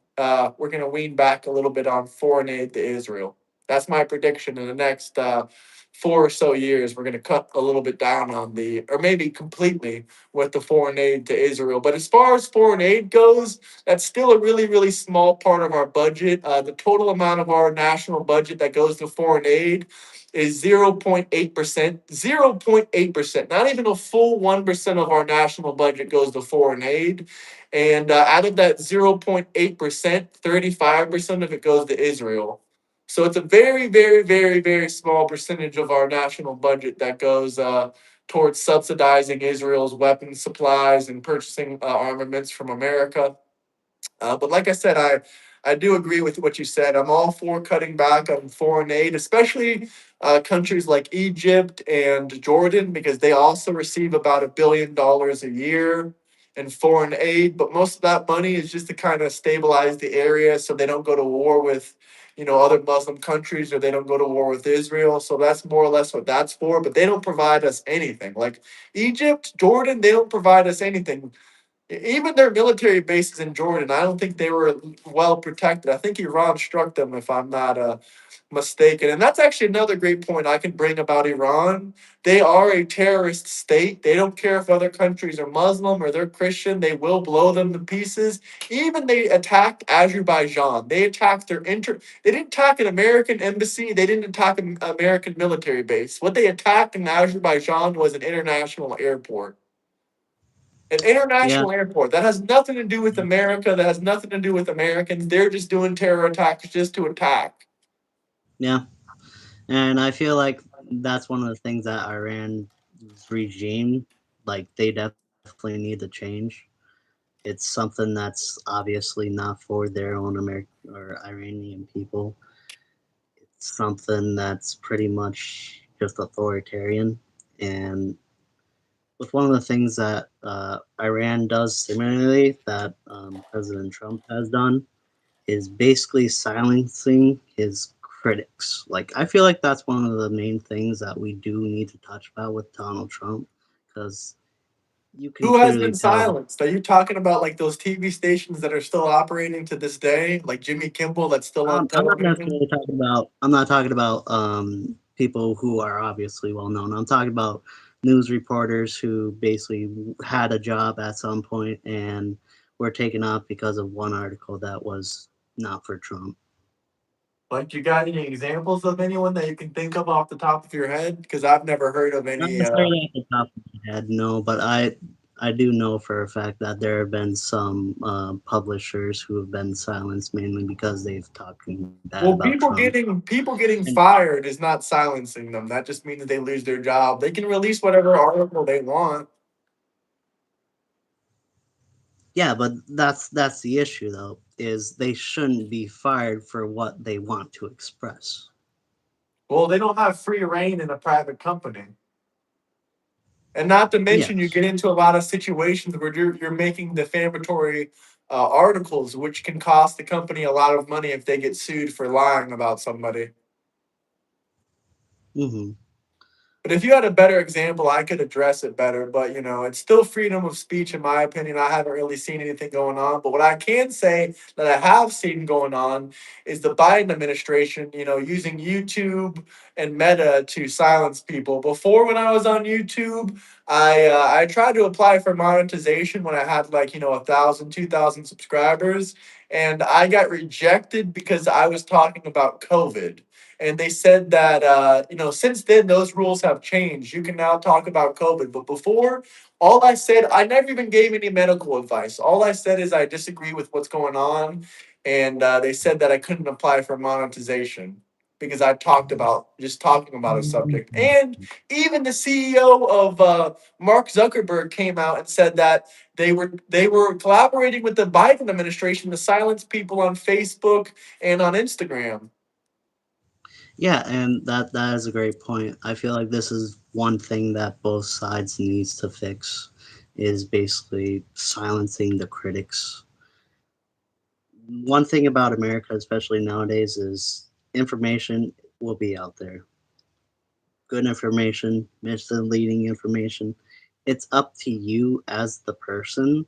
we're gonna wean back a little bit on foreign aid to Israel. That's my prediction in the next 4 or so years. We're gonna cut a little bit down on or maybe completely with the foreign aid to Israel. But as far as foreign aid goes, that's still a really, really small part of our budget. The total amount of our national budget that goes to foreign aid is 0.8%. 0.8%. Not even a full 1% of our national budget goes to foreign aid. And out of that 0.8%, 35% of it goes to Israel. So it's a very, very, very, very small percentage of our national budget that goes towards subsidizing Israel's weapons supplies and purchasing armaments from America. But like I said, I do agree with what you said. I'm all for cutting back on foreign aid, especially countries like Egypt and Jordan, because they also receive about $1 billion a year in foreign aid. But most of that money is just to kind of stabilize the area so they don't go to war with other Muslim countries, or they don't go to war with Israel. So that's more or less what that's for. But they don't provide us anything. Like Egypt, Jordan, they don't provide us anything. Even their military bases in Jordan, I don't think they were well protected. I think Iran struck them, if I'm not mistaken. And that's actually another great point I can bring about Iran. They are a terrorist state. They don't care if other countries are Muslim or they're Christian. They will blow them to pieces. Even they attacked Azerbaijan. They attacked They didn't attack an American embassy. They didn't attack an American military base. What they attacked in Azerbaijan was an international airport. An Yeah, international airport. That has nothing to do with America. That has nothing to do with Americans. They're just doing terror attacks just to attack. yeah. And I feel like that's one of the things that Iran's regime, like they definitely need to change. It's something that's obviously not for their own American or Iranian people. It's something that's pretty much just authoritarian. And with one of the things that Iran does similarly that President Trump has done is basically silencing his critics. Like, I feel like that's one of the main things that we do need to touch about with Donald Trump because you can Who has clearly been tell that. silenced? Are you talking about like those TV stations that are still operating to this day, like Jimmy Kimmel that's still on I'm not television? necessarily talking about. I'm not talking about people who are obviously well known. I'm talking about news reporters who basically had a job at some point and were taken off because of one article that was not for Trump. Like, you got any examples of anyone that you can think of off the top of your head? Because I've never heard of Not any. necessarily at the top of my head, no, but I do know for a fact that there have been some publishers who have been silenced mainly because they've talking bad Well, about Trump. people getting And fired is not silencing them. That just means they lose their job. They can release whatever article they want. yeah, but that's the issue though, is they shouldn't be fired for what they want to express. Well, they don't have free reign in a private company. And not to mention, you Yes. get into a lot of situations where you're making defamatory articles, which can cost the company a lot of money if they get sued for lying about somebody. Hmm. But if you had a better example, I could address it better. But it's still freedom of speech, in my opinion. I haven't really seen anything going on. But what I can say that I have seen going on is the Biden administration, using YouTube and Meta to silence people. Before, when I was on YouTube, I tried to apply for monetization when I had like 1,000, 2,000 subscribers, and I got rejected because I was talking about COVID. And they said that since then those rules have changed. You can now talk about COVID, but before, all I said, I never even gave any medical advice. All I said is I disagree with what's going on, and they said that I couldn't apply for monetization because I talked about just talking about a subject. And even the CEO of Mark Zuckerberg came out and said that they were collaborating with the Biden administration to silence people on Facebook and on Instagram. Yeah, and that is a great point. I feel like this is one thing that both sides needs to fix is basically silencing the critics. One thing about America, especially nowadays, is information will be out there. Good information, misleading information. It's up to you as the person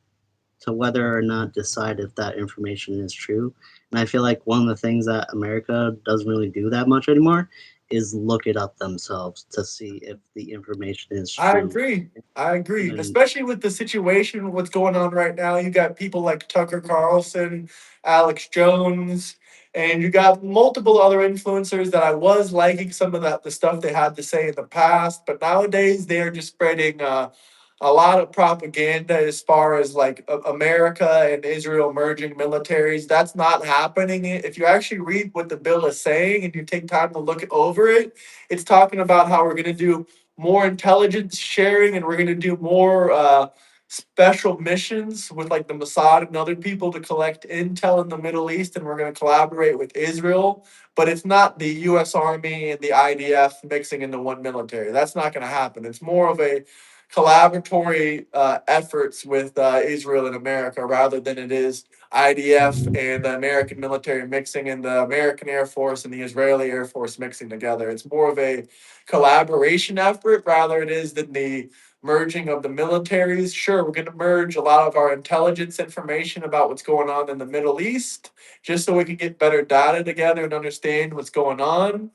to whether or not decide if that information is true. And I feel like one of the things that America doesn't really do that much anymore is look it up themselves to see if the information is I true. agree. I agree. And Especially with the situation, what's going on right now. You got people like Tucker Carlson, Alex Jones, and you got multiple other influencers that I was liking some of the stuff they had to say in the past, but nowadays they are just spreading a lot of propaganda as far as like America and Israel merging militaries. That's not happening. If you actually read what the bill is saying and you take time to look over it, it's talking about how we're going to do more intelligence sharing, and we're going to do more special missions with like the Mossad and other people to collect intel in the Middle East, and we're going to collaborate with Israel. But it's not the U.S. Army and the IDF mixing into one military. That's not going to happen. It's more of a collaboratory efforts with Israel and America rather than it is IDF and the American military mixing and the American Air Force and the Israeli Air Force mixing together. It's more of a collaboration effort rather it is than the merging of the militaries. Sure, we're going to merge a lot of our intelligence information about what's going on in the Middle East just so we can get better data together and understand what's going on.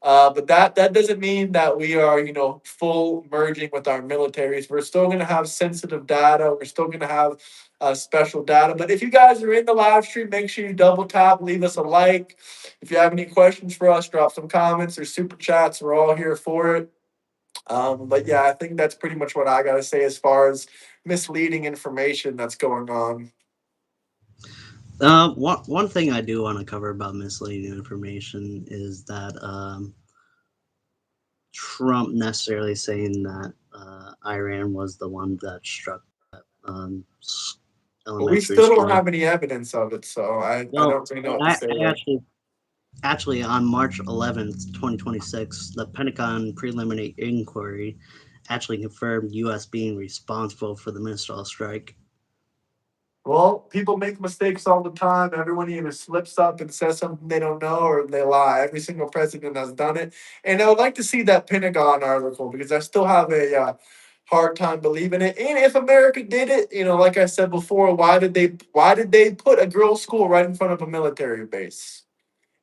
But that doesn't mean that we are, full merging with our militaries. We're still going to have sensitive data. We're still going to have special data. But if you guys are in the live stream, make sure you double tap, leave us a like. If you have any questions for us, drop some comments or super chats. We're all here for it. But yeah, I think that's pretty much what I got to say as far as misleading information that's going on. One thing I do want to cover about misleading information is that Trump necessarily saying that Iran was the one that struck that But we elementary still don't school. have any evidence of it, so I Well, don't really know what to say I there. actually on March 11th, 2026, the Pentagon preliminary inquiry actually confirmed U.S. being responsible for the missile strike. Well, people make mistakes all the time. Everyone either slips up and says something they don't know or they lie. Every single president has done it. And I would like to see that Pentagon article because I still have a hard time believing it. And if America did it, like I said before, why did they put a girls' school right in front of a military base?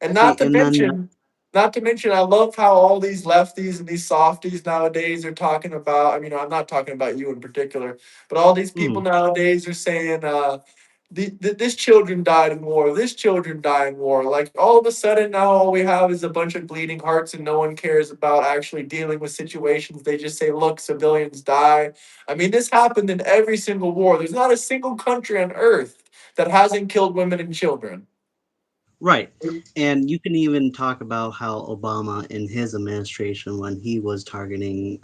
And See, and then not to mention, I love how all these lefties and these softies nowadays are talking about. I mean, I'm not talking about you in particular, but all these people hmm, nowadays are saying, "This children died in war. This children died in war." Like all of a sudden now, all we have is a bunch of bleeding hearts, and no one cares about actually dealing with situations. They just say, "Look, civilians die." I mean, this happened in every single war. There's not a single country on earth that hasn't killed women and children. right. And you can even talk about how Obama in his administration, when he was targeting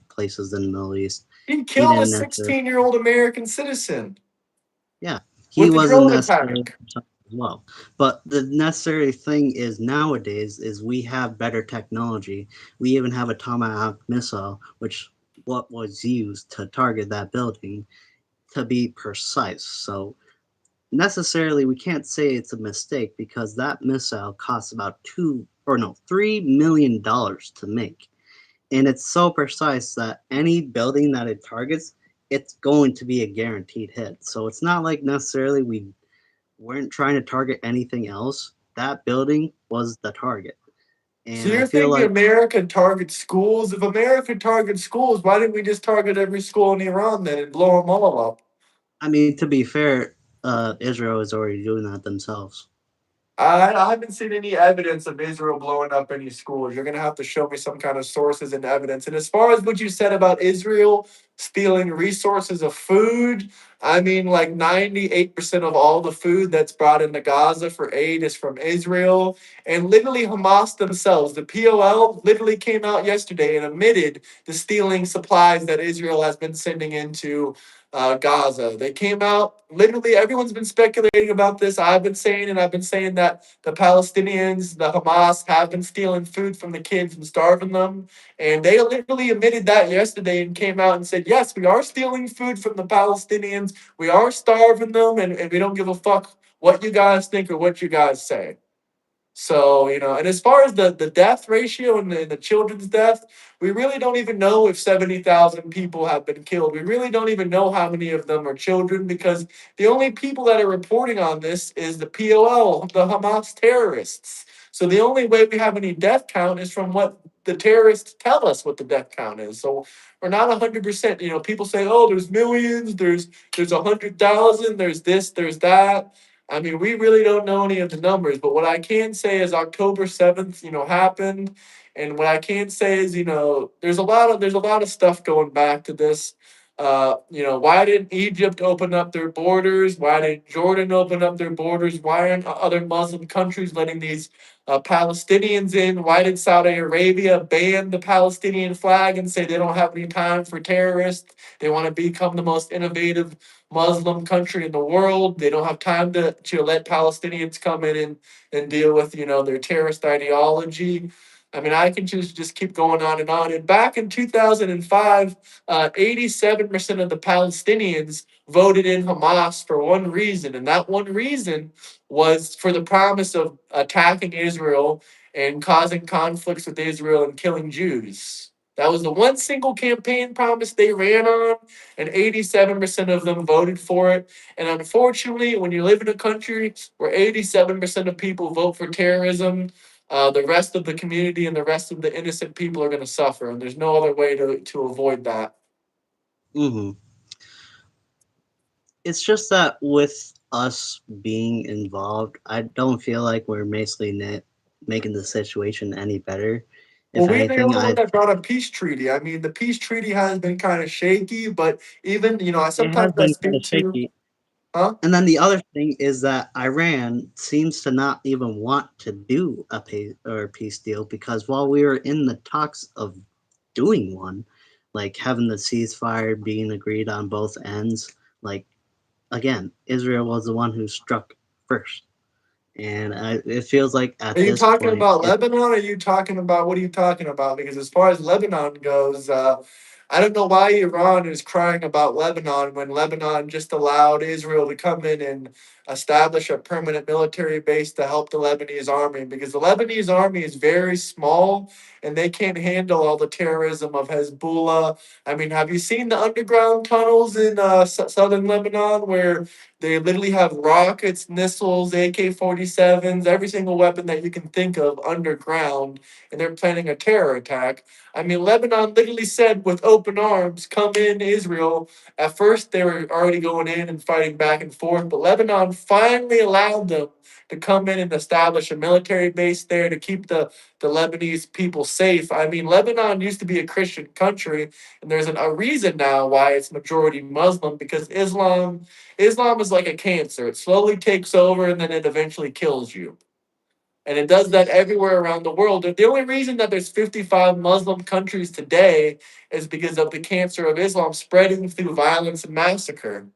places in the Middle East, He he killed a didn't necessarily, 16-year-old American citizen yeah, he with a wasn't drone necessarily attack. as well. But the necessary thing is nowadays is we have better technology. We even have a Tomahawk missile, which what was used to target that building to be precise. So necessarily we can't say it's a mistake because that missile costs about $3 million to make, and it's so precise that any building that it targets, it's going to be a guaranteed hit. So it's not like necessarily we weren't trying to target anything else. That building was the target, So and I you're feel thinking like, America targets schools? If America targets schools, why didn't we just target every school in Iran then and blow them all up? I mean, to be fair, Israel is already doing that themselves. I haven't seen any evidence of Israel blowing up any schools. You're gonna have to show me some kind of sources and evidence. And as far as what you said about Israel stealing resources of food, I mean, like 98% of all the food that's brought into Gaza for aid is from Israel. And literally, Hamas themselves, the POL, literally came out yesterday and admitted the stealing supplies that Israel has been sending into Gaza. They came out, literally, everyone's been speculating about this. I've been saying that the Palestinians, the Hamas, have been stealing food from the kids and starving them. And they literally admitted that yesterday and came out and said, yes, we are stealing food from the Palestinians. We are starving them, and we don't give a fuck what you guys think or what you guys say. So, and as far as the death ratio and the children's death, we really don't even know if 70,000 people have been killed. We really don't even know how many of them are children because the only people that are reporting on this is the POL, the Hamas terrorists. So the only way we have any death count is from what the terrorists tell us what the death count is. So we're not 100%. People say, oh, there's millions, there's 100,000, there's this, there's that. I mean, we really don't know any of the numbers, but what I can say is October 7th, happened. And what I can say is, there's a lot of stuff going back to this. Why didn't Egypt open up their borders? Why didn't Jordan open up their borders? Why aren't other Muslim countries letting these Palestinians in? Why did Saudi Arabia ban the Palestinian flag and say they don't have any time for terrorists? They want to become the most innovative Muslim country in the world. They don't have time to let Palestinians come in and deal with, their terrorist ideology. I mean, I can just keep going on and on. And back in 2005, 87% of the Palestinians voted in Hamas for one reason, and that one reason was for the promise of attacking Israel and causing conflicts with Israel and killing Jews. That was the one single campaign promise they ran on, and 87% of them voted for it. And unfortunately, when you live in a country where 87% of people vote for terrorism, the rest of the community and the rest of the innocent people are going to suffer. And there's no other way to avoid that. Hmm. It's just that with us being involved, I don't feel like we're basically making the situation any better. Well, If we're the anything, only one I that brought a peace treaty. I mean, the peace treaty has been kind of shaky, but even, I it has sometimes I been kind speak of to, shaky. huh? And then the other thing is that Iran seems to not even want to do a peace deal because while we were in the talks of doing one, like having the ceasefire being agreed on both ends, like again, Israel was the one who struck first. And it feels like Are at you this talking point, about Lebanon? Or are you talking about what are you talking about? Because as far as Lebanon goes, I don't know why Iran is crying about Lebanon when Lebanon just allowed Israel to come in and establish a permanent military base to help the Lebanese army. Because the Lebanese army is very small and they can't handle all the terrorism of Hezbollah. I mean, have you seen the underground tunnels in southern Lebanon where they literally have rockets, missiles, AK-47s, every single weapon that you can think of underground, and they're planning a terror attack. I mean, Lebanon literally said with open arms, come in, Israel. At first, they were already going in and fighting back and forth, but Lebanon finally allowed them to come in and establish a military base there to keep the Lebanese people safe. I mean, Lebanon used to be a Christian country, and there's a reason now why it's majority Muslim because Islam is like a cancer. It slowly takes over and then it eventually kills you. And it does that everywhere around the world. The only reason that there's 55 Muslim countries today is because of the cancer of Islam spreading through violence and massacre.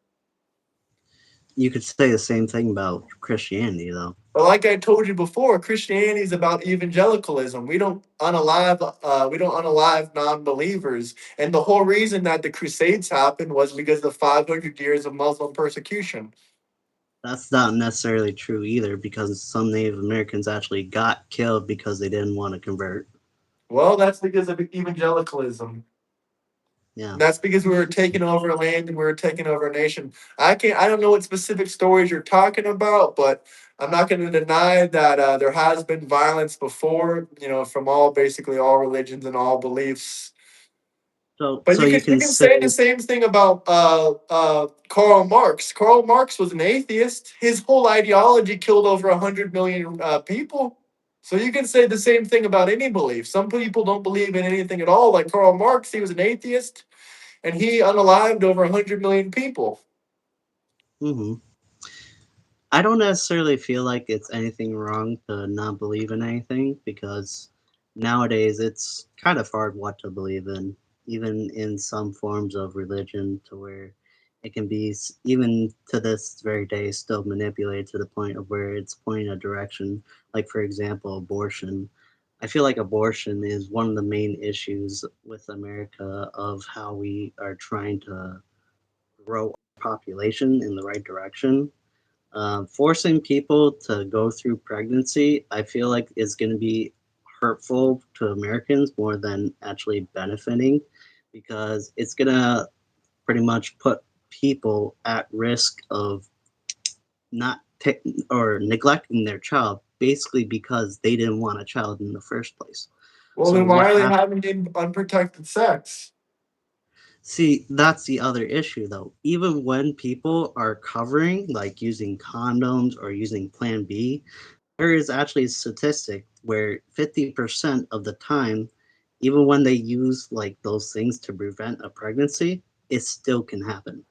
you could say the same thing about Christianity, though. But like I told you before, Christianity is about evangelicalism. We don't unalive non-believers. And the whole reason that the Crusades happened was because of 500 years of Muslim persecution. That's not necessarily true either because some Native Americans actually got killed because they didn't want to convert. Well, that's because of evangelicalism. Yeah. That's because we were taking over a land and we were taking over a nation. I don't know what specific stories you're talking about, but I'm not going to deny that there has been violence before, from basically all religions and all beliefs. So But so you can you you can can say say the same thing about Karl Marx. Karl Marx was an atheist. His whole ideology killed over 100 million people. So you can say the same thing about any belief. Some people don't believe in anything at all. Like Karl Marx, he was an atheist and he unalived over 100 million people. hmm I don't necessarily feel like it's anything wrong to not believe in anything because nowadays it's kind of hard what to believe in, even in some forms of religion, to where it can be, even to this very day, still manipulated to the point of where it's pointing a direction. Like, for example, abortion. I feel like abortion is one of the main issues with America of how we are trying to grow our population in the right direction. Forcing people to go through pregnancy, I feel like is going to be hurtful to Americans more than actually benefiting because it's going to pretty much put people at risk of not or neglecting their child basically because they didn't want a child in the first place. Well, So then what why are they happens? having unprotected sex? See, that's the other issue though. Even when people are covering, like using condoms or using Plan B, there is actually a statistic where 50% of the time, even when they use like those things to prevent a pregnancy, it still can happen.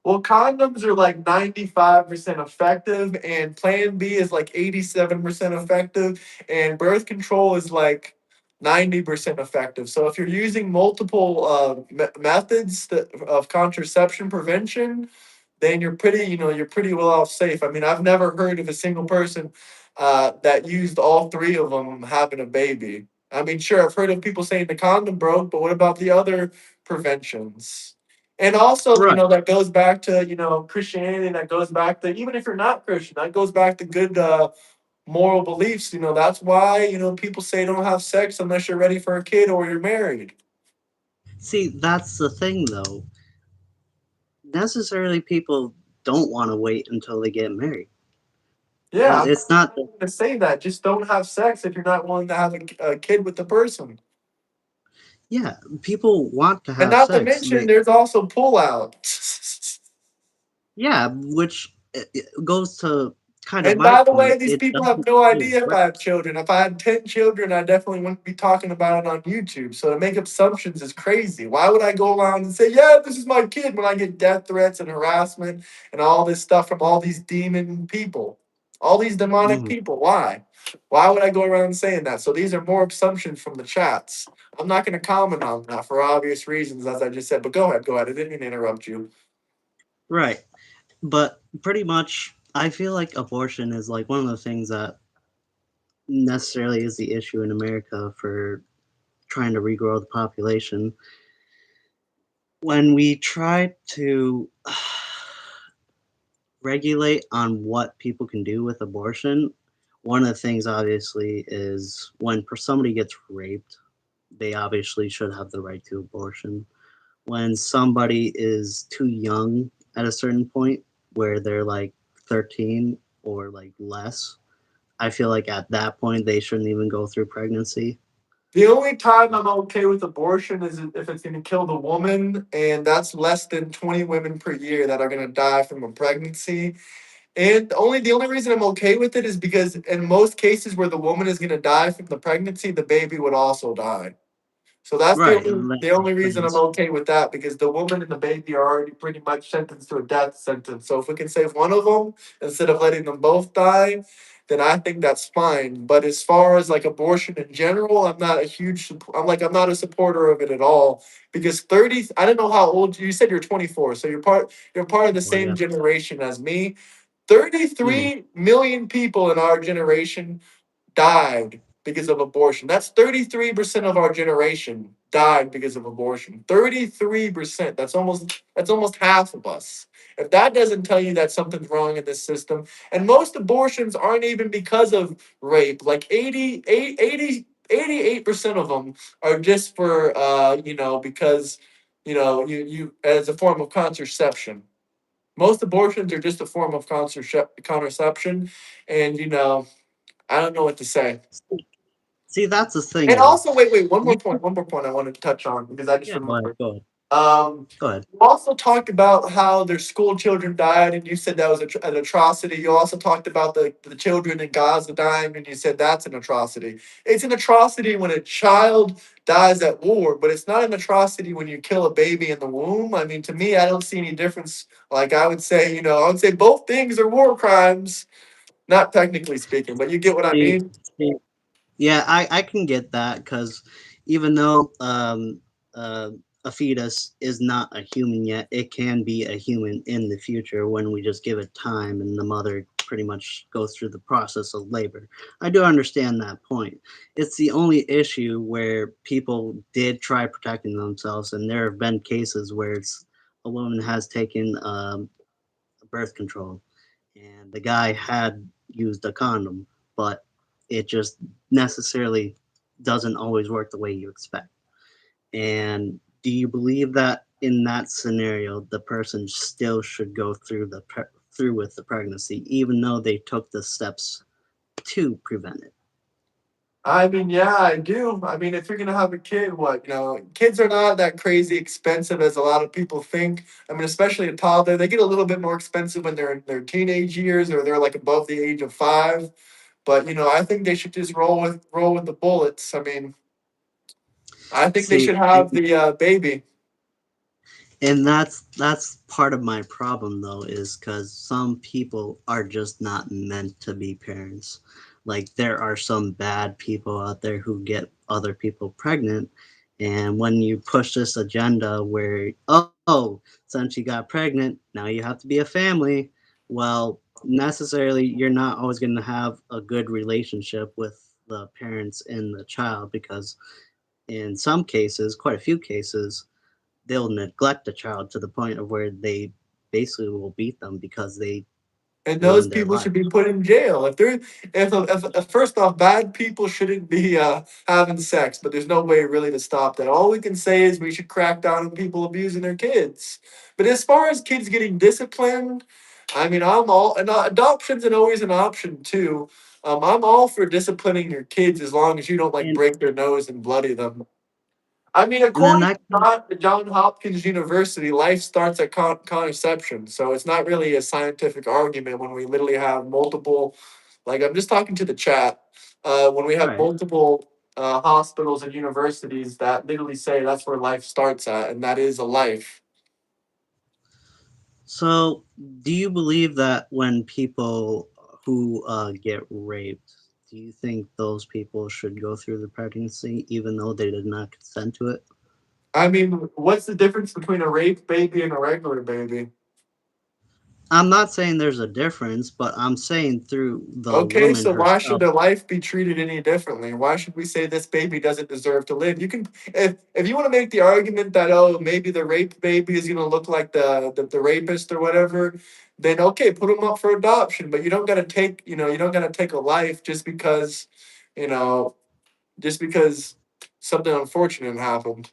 Well, condoms are like 95% effective, and Plan B is like 87% effective, and birth control is like 90% effective. So if you're using multiple methods of contraception prevention, then you're pretty, you're pretty well off safe. I mean, I've never heard of a single person that used all three of them having a baby. I mean, sure, I've heard of people saying the condom broke, but what about the other preventions? And also, Right. that goes back to, Christianity, that goes back to, even if you're not Christian, that goes back to good moral beliefs. That's why, people say don't have sex unless you're ready for a kid or you're married. See, that's the thing though. Necessarily, people don't want to wait until they get married. Yeah, I'm It's not not going to say that. Just don't have sex if you're not willing to have a kid with the person. yeah, people want to And have not to sex. mention, there's also pullout. Yeah, which it goes to kind of And my by the way, point. these It people have doesn't no always idea if work. I have children. If I had 10 children, I definitely wouldn't be talking about it on YouTube. So to make assumptions is crazy. Why would I go around and say, yeah, this is my kid when I get death threats and harassment and all this stuff from all these demon people, all these demonic Mhm. people? Why? Why would I go around saying that? So these are more assumptions from the chats. I'm not going to comment on that for obvious reasons, as I just said. But go ahead, go ahead. I didn't mean to interrupt you. Right. But pretty much, I feel like abortion is like one of the things that necessarily is the issue in America for trying to regrow the population. When we try to regulate on what people can do with abortion, one of the things obviously is when somebody gets raped, they obviously should have the right to abortion. When somebody is too young at a certain point, where they're like 13 or like less, I feel like at that point they shouldn't even go through pregnancy. The only time I'm okay with abortion is if it's going to kill the woman, and that's less than 20 women per year that are going to die from a pregnancy. And the only reason I'm okay with it is because in most cases where the woman is going to die from the pregnancy, the baby would also die. So that's the Right. only And the that's only the reason thing. I'm okay with that, because the woman and the baby are already pretty much sentenced to a death sentence. So if we can save one of them instead of letting them both die, then I think that's fine. But as far as like abortion in general, I'm not a supporter of it at all, because 30, I don't know how old you said, you're 24, so you're part of the Oh, same yeah. generation as me. Mhm. 33 million people in our generation died because of abortion. That's 33% of our generation died because of abortion. 33%. That's almost half of us. If that doesn't tell you that something's wrong in this system, and most abortions aren't even because of rape, like 88% of them are just for because you as a form of contraception. Most abortions are just a form of contraception, and I don't know what to say. See, that's the thing And though. also, wait, You, one more point I wanted to touch on, because I just yeah, go ahead. remembered. Go ahead. Go ahead. You also talked about how their school children died, and you said that was an atrocity. You also talked about the children in Gaza dying, and you said that's an atrocity. It's an atrocity when a child dies at war, but it's not an atrocity when you kill a baby in the womb. I mean, to me, I don't see any difference. Like I would say both things are war crimes, not technically speaking, but you get what I See, mean. see, yeah, I can get that because even though a fetus is not a human yet, it can be a human in the future when we just give it time and the mother pretty much goes through the process of labor. I do understand that point. It's the only issue where people did try protecting themselves, and there have been cases where a woman has taken birth control and the guy had used a condom, but it just necessarily doesn't always work the way you expect. And do you believe that in that scenario, the person still should go through with the pregnancy, even though they took the steps to prevent it? I mean, yeah, I do. I mean, if you're gonna have a kid, kids are not that crazy expensive as a lot of people think. I mean, especially a toddler, they get a little bit more expensive when they're in their teenage years or they're like above the age of 5. But I think they should just roll with the bullets. I mean, I think they should See, have the baby. and that's part of my problem though, is because some people are just not meant to be parents. Like there are some bad people out there who get other people pregnant, And when you push this agenda where, oh, since you got pregnant, now you have to be a family, well, necessarily you're not always going to have a good relationship with the parents and the child because in some cases, quite a few cases, they'll neglect the child to the point of where they basically will beat them because they And those ruined their people life. should be put in jail. If first off, bad people shouldn't be having sex, but there's no way really to stop that. All we can say is we should crack down on people abusing their kids. But as far as kids getting disciplined, I mean, I'm all and adoption's always an option too. I'm all for disciplining your kids as long as you don't like And break their nose and bloody them. I mean, and then according that to John Hopkins University, life starts at conception. So it's not really a scientific argument when we literally have multiple, like I'm just talking to the chat, when we have right. multiple hospitals and universities that literally say that's where life starts at, and that is a life. So, do you believe that when people who get raped, do you think those people should go through the pregnancy even though they did not consent to it? I mean, what's the difference between a rape baby and a regular baby? I'm not saying there's a difference, but I'm saying through the Okay, woman so why should herself. their life be treated any differently? Why should we say this baby doesn't deserve to live? You can, if you want to make the argument that oh maybe the rape baby is gonna look like the rapist or whatever, then okay, put them up for adoption. But you don't gotta take you don't gotta take a life you know just because something unfortunate happened.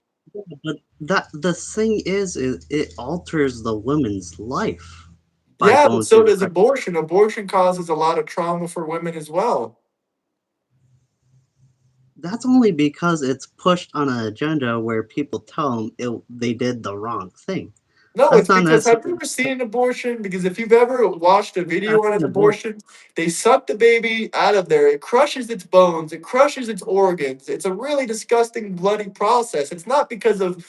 But that the thing is, it alters the woman's life by Yeah, but going so through the does pregnancy. abortion. Abortion causes a lot of trauma for women as well. That's only because it's pushed on an agenda where people tell them they did the wrong thing. No, That's it's not because have you necessarily ever seen an abortion? Because if you've ever watched a video I've on an seen abortion. abortion, they suck the baby out of there. It crushes its bones. It crushes its organs. It's a really disgusting, bloody process. It's not because of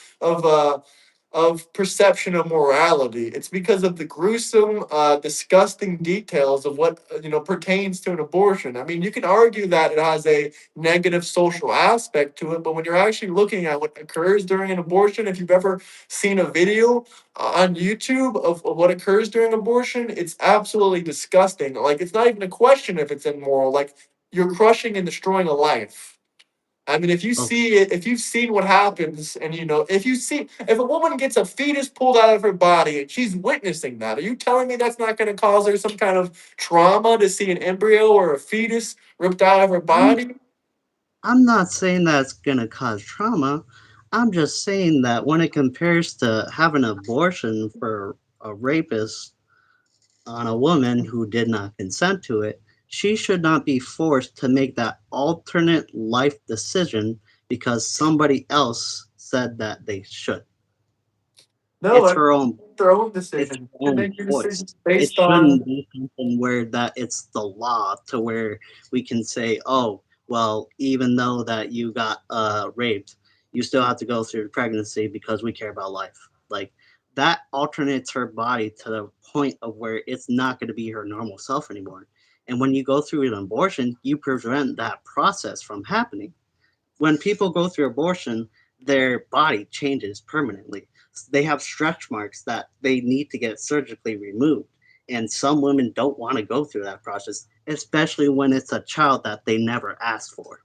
perception of morality. It's because of the gruesome, disgusting details of what pertains to an abortion. I mean, you can argue that it has a negative social aspect to it, but when you're actually looking at what occurs during an abortion, if you've ever seen a video on YouTube of what occurs during abortion, it's absolutely disgusting. Like it's not even a question if it's immoral. Like you're crushing and destroying a life. I mean, if you Okay. see it, if you've seen what happens, and if a woman gets a fetus pulled out of her body and she's witnessing that, are you telling me that's not going to cause her some kind of trauma to see an embryo or a fetus ripped out of her I'm body? I'm not saying that's gonna cause trauma. I'm just saying that when it compares to having an abortion for a rapist on a woman who did not consent to it, she should not be forced to make that alternate life decision because somebody else said that they should. No, It's I her own their own it's decision. her You can own make your choice. decisions It based on. shouldn't be something where that it's the law to where we can say, oh, well, even though that you got raped, you still have to go through the pregnancy because we care about life. Like that alternates her body to the point of where it's not going to be her normal self anymore. And when you go through an abortion, you prevent that process from happening. When people go through abortion, their body changes permanently. They have stretch marks that they need to get surgically removed. And some women don't want to go through that process, especially when it's a child that they never asked for.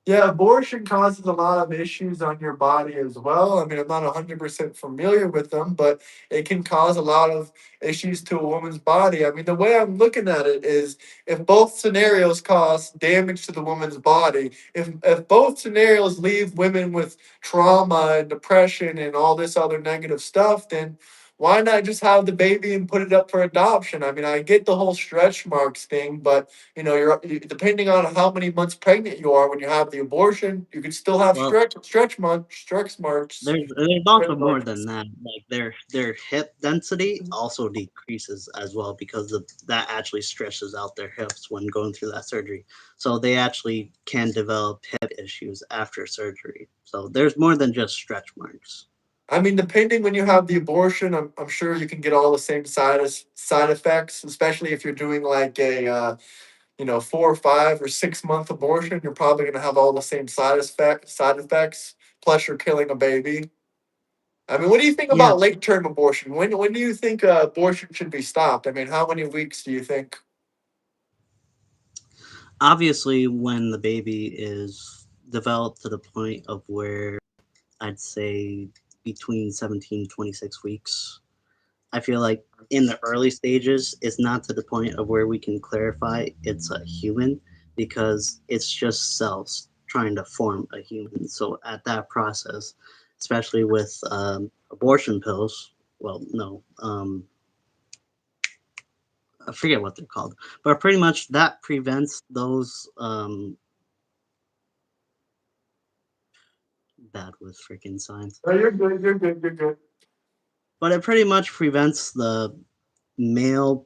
Yeah, abortion causes a lot of issues on your body as well. I mean, I'm not 100% familiar with them, but it can cause a lot of issues to a woman's body. I mean, the way I'm looking at it is if both scenarios cause damage to the woman's body, if both scenarios leave women with trauma and depression and all this other negative stuff, then why not just have the baby and put it up for adoption? I mean, I get the whole stretch marks thing, but depending on how many months pregnant you are when you have the abortion, you could still have Well, stretch marks. there's also more than that. Like their hip density also decreases as well because that actually stretches out their hips when going through that surgery. So they actually can develop hip issues after surgery. So there's more than just stretch marks. I mean, depending when you have the abortion, I'm sure you can get all the same side effects, especially if you're doing like a 4 or 5 or 6 month abortion. You're probably going to have all the same side effects plus you're killing a baby. I mean, what do you think Yeah, about late term abortion? When do you think abortion should be stopped? I mean, how many weeks do you think? obviously, when the baby is developed to the point of where I'd say between 17 26 weeks, I feel like in the early stages, it's not to the point of where we can clarify it's a human because it's just cells trying to form a human. So at that process, especially with abortion pills, well, no, I forget what they're called, but pretty much that prevents those bad with freaking signs. Oh, you're good. You're good. You're good. But it pretty much prevents the male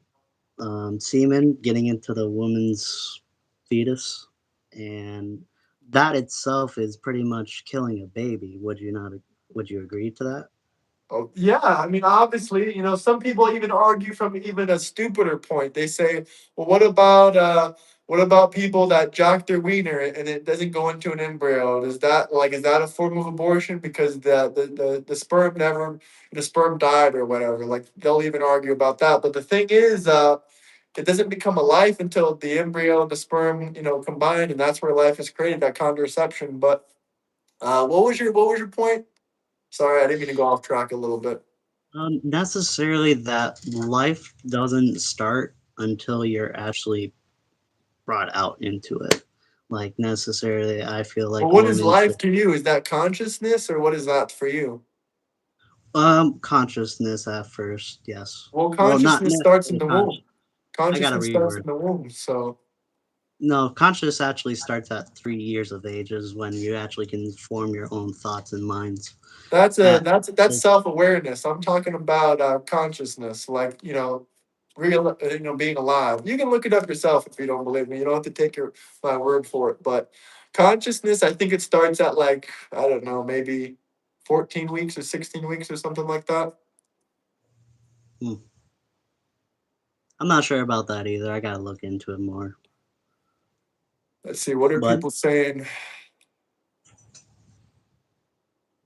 semen getting into the woman's fetus, and that itself is pretty much killing a baby. Would you not? Would you agree to that? Oh, yeah, I mean, obviously, some people even argue from even a stupider point. They say, well, what about people that jack their wiener and it doesn't go into an embryo? Is that a form of abortion because the sperm never the sperm died or whatever? Like they'll even argue about that. But the thing is, it doesn't become a life until the embryo and the sperm, combine, and that's where life is created, that contraception. But what was your point? Sorry, I didn't mean to go off track a little bit. Necessarily that life doesn't start until you're actually brought out into it. Like necessarily, I feel But like what is women life should to you? Is that consciousness or what is that for you? consciousness at first. Yes. Well, Well, not consciousness starts in necessarily the conscious. womb. I gotta Consciousness starts reword. in the womb. So No, conscious actually starts at 3 years of age is when you actually can form your own thoughts and minds. that's a At that's self awareness. I'm talking about consciousness, like real, being alive. You can look it up yourself if you don't believe me. You don't have to take my word for it. But consciousness, I think it starts at like I don't know, maybe 14 weeks or 16 weeks or something like that. hmm, I'm not sure about that either. I gotta look into it more. Let's see, what are But people saying?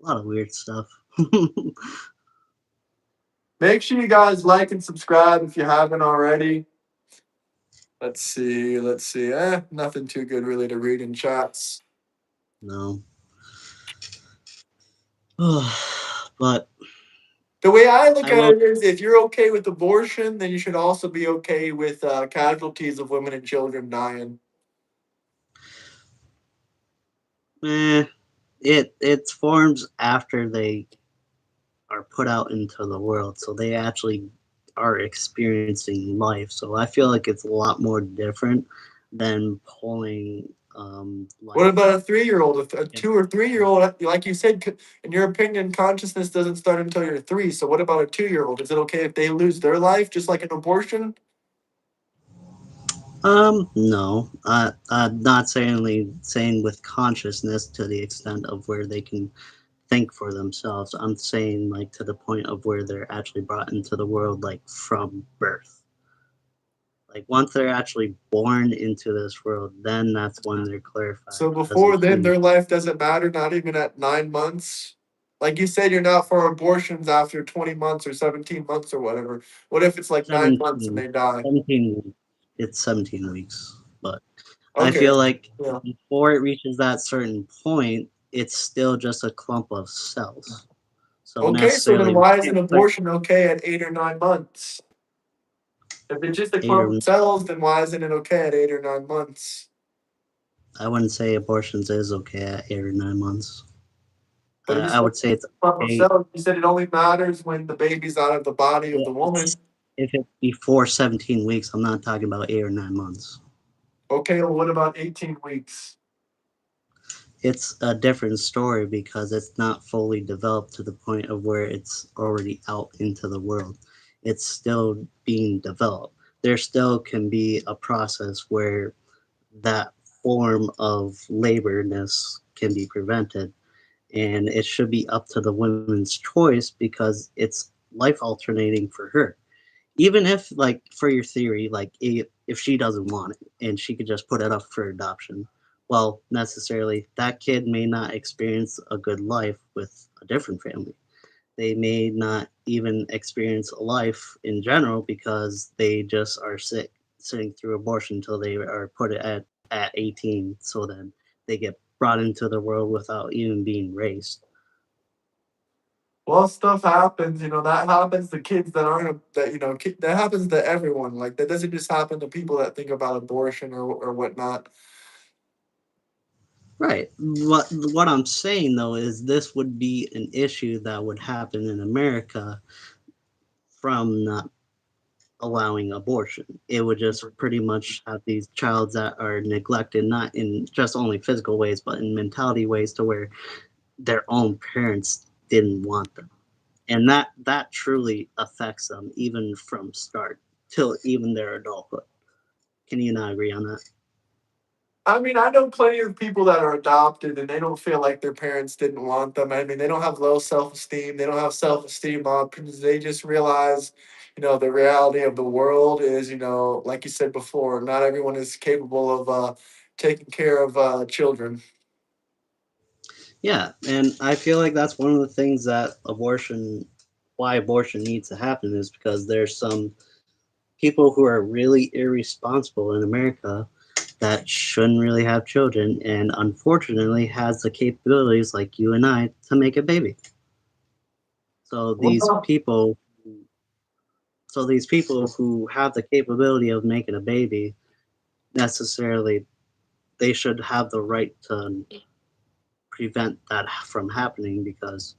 a lot of weird stuff. Make sure you guys like and subscribe if you haven't already. Let's see. Let's see. Nothing too good really to read in chats. No. But The way I look I at will. it is if you're okay with abortion, then you should also be okay with casualties of women and children dying. Eh, it forms after they are put out into the world, so they actually are experiencing life. So I feel like it's a lot more different than pulling What life. about a 3 year old? A Yeah. 2 or 3 year old, like you said, in your opinion, consciousness doesn't start until you're three. So what about a 2 year old? Is it okay if they lose their life just like an abortion? No, I'm not saying with consciousness to the extent of where they can think for themselves. I'm saying like to the point of where they're actually brought into the world, like from birth. Like once they're actually born into this world, then that's when they're clarified So as a before then, human. their life doesn't matter, not even at 9 months. Like you said, you're not for abortions after 20 months or 17 months or whatever. What if it's like 9 months and 17, they die? 17 it's 17 weeks. But I Okay. feel like Yeah. before it reaches that certain point, it's still just a clump of cells. So Okay, so then necessarily, we why is an can't put abortion okay at 8 or 9 months? If it's just a eight clump or of cells, then why isn't it okay at 8 or 9 months? I wouldn't say abortions is okay at 8 or 9 months. But you I said would say it's clump of okay cells. You said it only matters when the baby's out of the body of the it's, woman. if it's before 17 weeks. I'm not talking about 8 or 9 months. Okay, well, what about 18 weeks? It's a different story because it's not fully developed to the point of where it's already out into the world. It's still being developed. There still can be a process where that form of laborness can be prevented, and it should be up to the woman's choice because it's life alternating for her. Even if, like, for your theory, like if she doesn't want it and she could just put it up for adoption, well, necessarily, that kid may not experience a good life with a different family. They may not even experience a life in general because they just are sitting through abortion until they are put at 18, so then they get brought into the world without even being raised. Well, stuff happens, that happens to kids that aren't that that happens to everyone. Like that doesn't just happen to people that think about abortion or whatnot. Right. What I'm saying though is this would be an issue that would happen in America from not allowing abortion. It would just pretty much have these childs that are neglected, not in just only physical ways, but in mentality ways to where their own parents didn't want them. And that truly affects them even from start till even their adulthood. Can you not agree on that? I mean, I know plenty of people that are adopted and they don't feel like their parents didn't want them. I mean, they don't have low self esteem. They don't have self esteem options. They just realize, the reality of the world is, like you said before, not everyone is capable of taking care of children. Yeah, and I feel like that's one of the things that why abortion needs to happen is because there's some people who are really irresponsible in America that shouldn't really have children and unfortunately has the capabilities like you and I to make a baby. So these Well, people so these people who have the capability of making a baby necessarily they should have the right to prevent that from happening because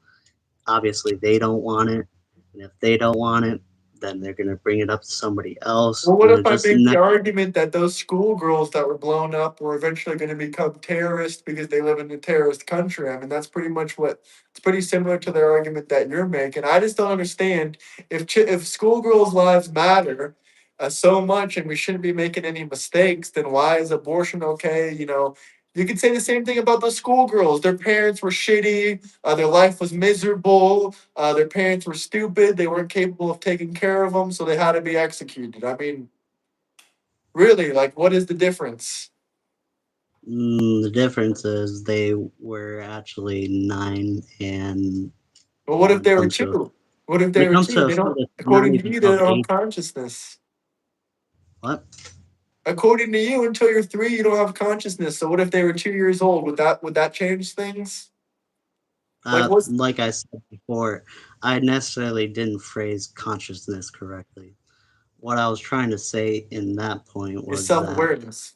obviously they don't want it, and if they don't want it, then they're gonna bring it up to somebody else, Well, what and if they're I just make the next. argument that those schoolgirls that were blown up were eventually going to become terrorists because they live in a terrorist country? I mean, that's pretty much what it's pretty similar to the argument that you're making. I just don't understand if schoolgirls' lives matter so much and we shouldn't be making any mistakes, then why is abortion okay? You could say the same thing about those schoolgirls. Their parents were shitty. Their life was miserable. Their parents were stupid. They weren't capable of taking care of them, so they had to be executed. I mean, really, like, what is the difference? The difference is they were actually 9, and But what when if it they were comes to two? What if when they it were comes two? to a They don't. fetus not According to even you, they of don't have age. consciousness. What? According to you, until you're three, you don't have consciousness. So what if they were 2 years old? Would that change things? Like, what's Like I said before, I necessarily didn't phrase consciousness correctly. What I was trying to say in that point your was self that awareness?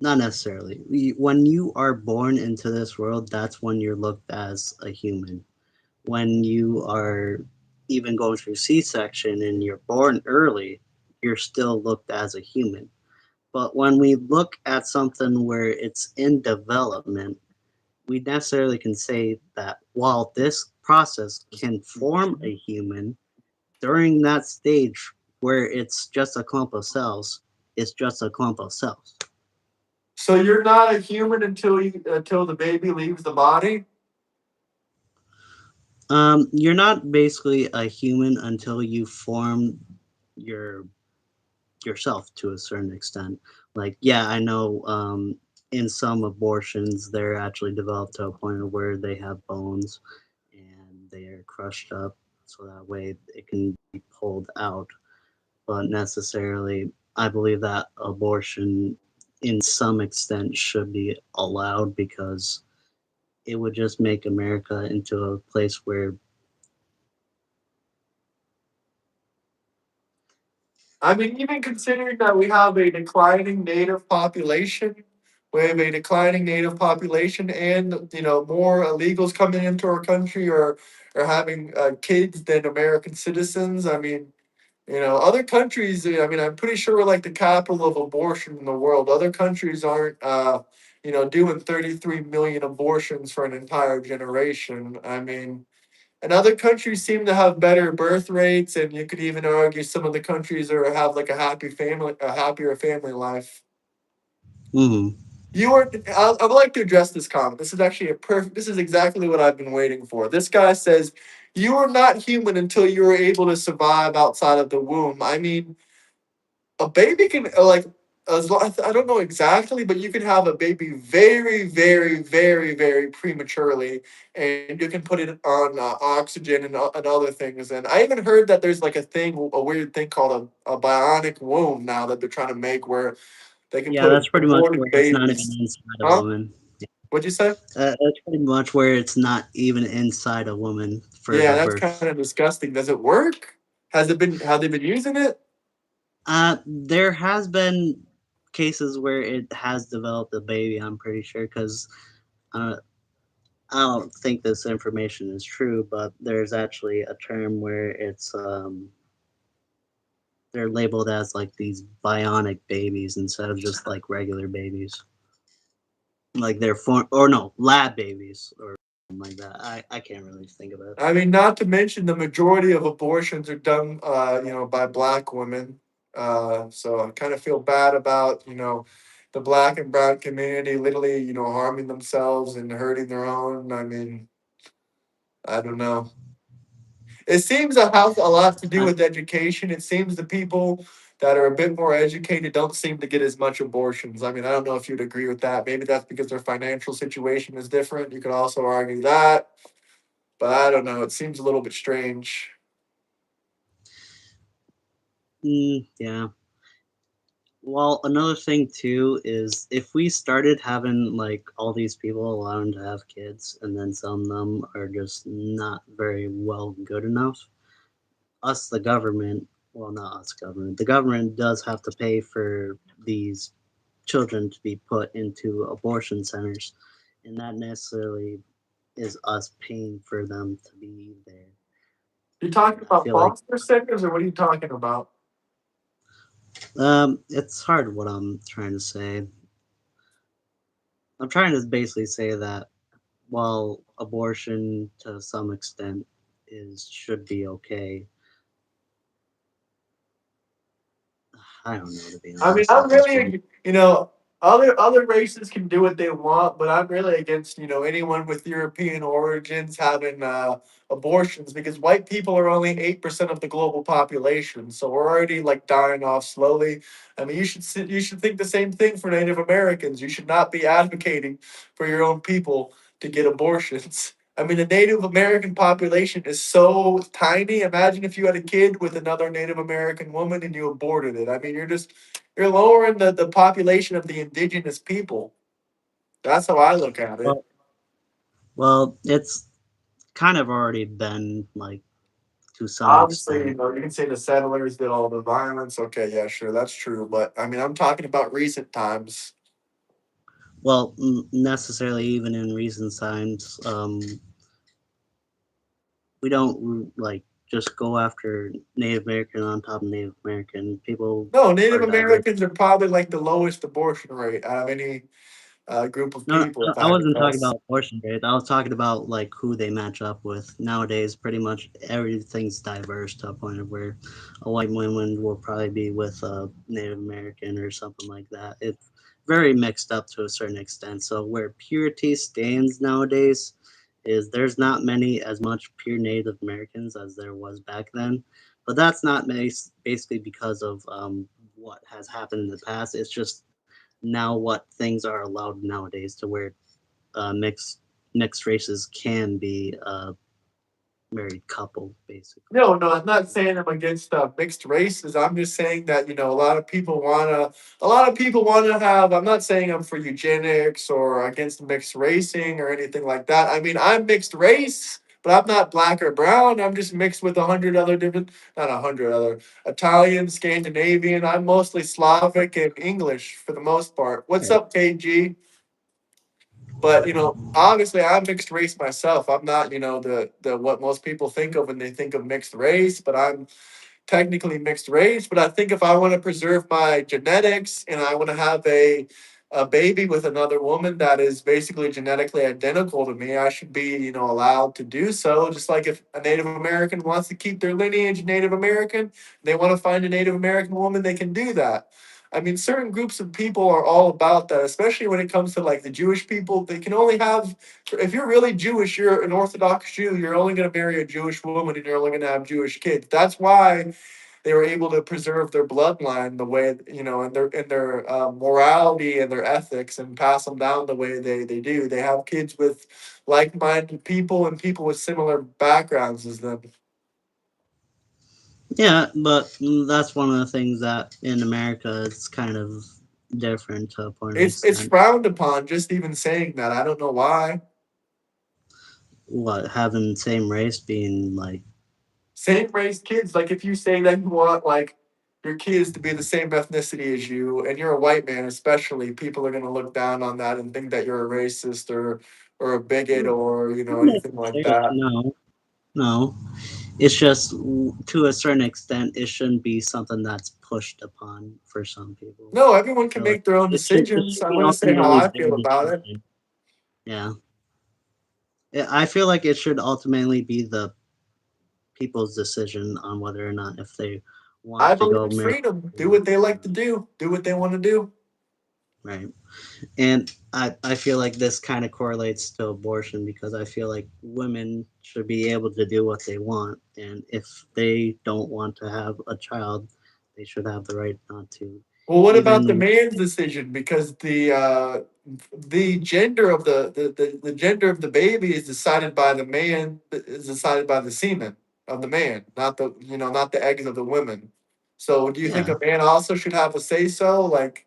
not necessarily. When you are born into this world, that's when you're looked as a human. When you are even going through C-section and you're born early, you're still looked as a human. But when we look at something where it's in development, we necessarily can say that while this process can form a human, during that stage where it's just a clump of cells, it's just a clump of cells. So you're not a human until the baby leaves the body. You're not basically a human until you form your yourself to a certain extent. Like, yeah, I know in some abortions they're actually developed to a point where they have bones and they are crushed up so that way it can be pulled out. But necessarily, I believe that abortion in some extent should be allowed because it would just make America into a place where. I mean, even considering that we have a declining native population, we have a declining native population, and more illegals coming into our country or having kids than American citizens. I mean, other countries. I mean, I'm pretty sure we're like the capital of abortion in the world. Other countries aren't. Doing 33 million abortions for an entire generation. I mean, and other countries seem to have better birth rates, and you could even argue some of the countries are have like a happier family life. Mhm. You are. I would like to address this comment. This is actually a perfect. This is exactly what I've been waiting for. This guy says, "You are not human until you are able to survive outside of the womb." I mean, a baby can like. I don't know exactly, but you can have a baby very, very, very, very prematurely, and you can put it on oxygen and other things. And I even heard that there's like a weird thing called a bionic womb now that they're trying to make where they can Yeah, put that's pretty much aborted where it's not even babies. inside a Huh? woman. What'd you say? That's pretty much where it's not even inside a woman for Yeah, the that's kind birth. of disgusting. Does it work? Has it been? Have they been using it? There has been cases where it has developed a baby. I'm pretty sure because uh, I don't think this information is true, but there's actually a term where they're labeled as like these bionic babies instead of just like regular babies. Like they're form or no, lab babies or something like that. I can't really think of it. I mean, not to mention the majority of abortions are done, by black women. So I kind of feel bad about, the black and brown community literally, harming themselves and hurting their own. I mean, I don't know. It seems it has a lot to do I, with education. It seems the people that are a bit more educated don't seem to get as much abortions. I mean, I don't know if you'd agree with that. Maybe that's because their financial situation is different. You could also argue that, but I don't know. It seems a little bit strange. yeah. Well, another thing too is if we started having like all these people allowing to have kids and then some of them are just not very well good enough, us, the government, well, not us, government, the government does have to pay for these children to be put into abortion centers, and that necessarily is us paying for them to be there. You And talking I about feel like foster centers, or what are you talking about? it's hard what I'm trying to say. I'm trying to basically say that while abortion to some extent is should be okay, I don't know to be I mean, honest I'm at this point. really, other races can do what they want, but I'm really against, anyone with European origins having abortions because white people are only 8% of the global population, so we're already like dying off slowly. I mean, you should think the same thing for Native Americans. You should not be advocating for your own people to get abortions. I mean, the Native American population is so tiny. Imagine if you had a kid with another Native American woman and you aborted it. I mean, you're lowering the population of the indigenous people. That's how I look at it. Well, well, it's kind of already been like to some Obviously, extent. you can say the settlers did all the violence. Okay, yeah, sure, that's true. But I mean, I'm talking about recent times. Well, necessarily even in recent times, we don't like just go after Native American on top of Native American. People No, Native are diverse. Americans are probably like the lowest abortion rate out of any group of No, people, if I I had to wasn't talking guess. about abortion rate. I was talking about like who they match up with. Nowadays, pretty much everything's diverse to a point of where a white woman will probably be with a Native American or something like that. It's very mixed up to a certain extent. So where purity stands nowadays is there's not many as much pure Native Americans as there was back then. But that's not basically because of what has happened in the past. It's just now what things are allowed nowadays to where mixed races can be a married couple, basically. No, no, I'm not saying I'm against mixed races. I'm just saying that a lot of people wanna have. I'm not saying I'm for eugenics or against mixed racing or anything like that. I mean, I'm mixed race, but I'm not black or brown. I'm just mixed with 100 other different, not 100 other Italian, Scandinavian. I'm mostly Slavic and English for the most part. What's Right. up, KG? But obviously, I'm mixed race myself. I'm not, the what most people think of when they think of mixed race, but I'm technically mixed race. But I think if I want to preserve my genetics and I want to have a baby with another woman that is basically genetically identical to me, I should be, allowed to do so. Just like if a Native American wants to keep their lineage Native American, they want to find a Native American woman, they can do that. I mean, certain groups of people are all about that, especially when it comes to like the Jewish people. They can only have, if you're really Jewish, you're an Orthodox Jew, you're only going to marry a Jewish woman and you're only going to have Jewish kids. That's why they were able to preserve their bloodline the way, and their morality and their ethics, and pass them down the way they do. They have kids with like-minded people and people with similar backgrounds as them. Yeah, but that's one of the things that in America it's kind of different to a point of It's extent. frowned upon just even saying that. I don't know why. What having same race being like, Same race kids, like if you say that you want like your kids to be the same ethnicity as you, and you're a white man especially, people are gonna look down on that and think that you're a racist or a bigot or not anything like necessarily, that. no, no. It's just to a certain extent, it shouldn't be something that's pushed upon for some people. No, everyone can So make their own it decisions. should I'm be gonna say how ultimately I their feel about it. decision. Yeah, I feel like it should ultimately be the people's decision on whether or not if they I want to believe go in marry freedom. Do someone what they or like to not, do. Do what they want to do. right? And I feel like this kind of correlates to abortion because I feel like women should be able to do what they want. And if they don't want to have a child, they should have the right not to. Well, what about the Even, man's decision? Because the gender of the gender of the baby is decided by the man, is decided by the semen of the man, not not the eggs of the women. So do you think yeah, a man also should have a say so? Like,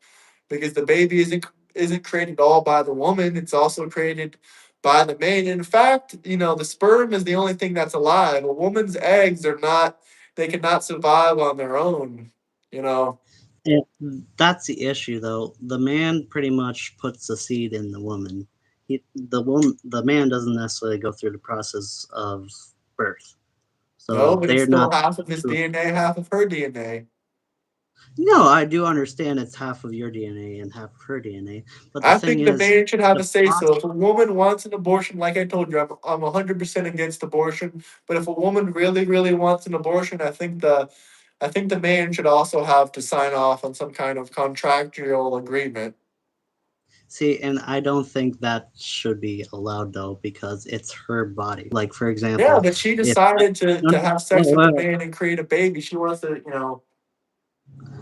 because the baby isn't created all by the woman, it's also created by the man. In fact, the sperm is the only thing that's alive. A woman's eggs are not, they cannot survive on their own, you know. yeah, that's the issue though. The man pretty much puts the seed in the woman. The man doesn't necessarily go through the process of birth. No, So but it's they're still not half of his to. DNA, half of her DNA. No, I do understand it's half of your DNA and half of her DNA, but the I thing think the is, man should have the a say so. process. If a woman wants an abortion, like I told you, I'm 100% against abortion. But if a woman really, really wants an abortion, I think the man should also have to sign off on some kind of contractual agreement. See, and I don't think that should be allowed though, because it's her body. Like for Yeah, example, but she if I, decided to no, to no, have wait, sex with wait, the wait. man and create a baby. She wants to.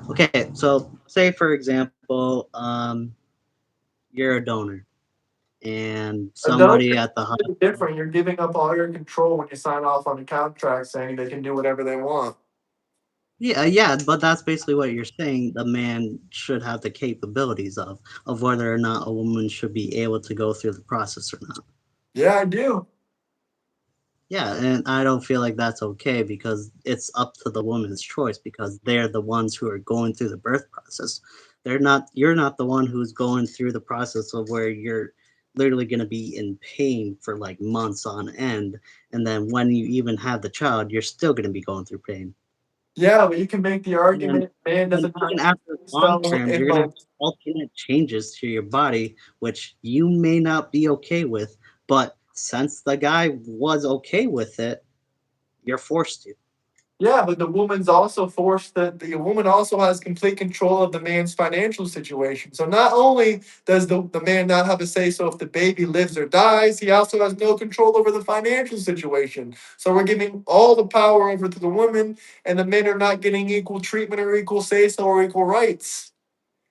Okay, so say for example, you're a donor, and Adults somebody at the are hospital. different. You're giving up all your control when you sign off on a contract saying they can do whatever they want. Yeah, yeah, but that's basically what you're saying. The man should have the capabilities of whether or not a woman should be able to go through the process or not. Yeah, I do. Yeah, and I don't feel like that's okay because it's up to the woman's choice because they're the ones who are going through the birth process. They're not You're not the one who's going through the process of where you're literally going to be in pain for like months on end, and then when you even have the child, you're still going to be going through pain. Yeah, but you can make the And then argument man and then doesn't have even after long so term, in you're going to have most. alternate changes to your body which you may not be okay with, but since the guy was okay with it, you're forced to. Yeah, but the woman's also forced that the woman also has complete control of the man's financial situation. So not only does the man not have a say so if the baby lives or dies, he also has no control over the financial situation. So we're giving all the power over to the woman, and the men are not getting equal treatment or equal say so or equal rights.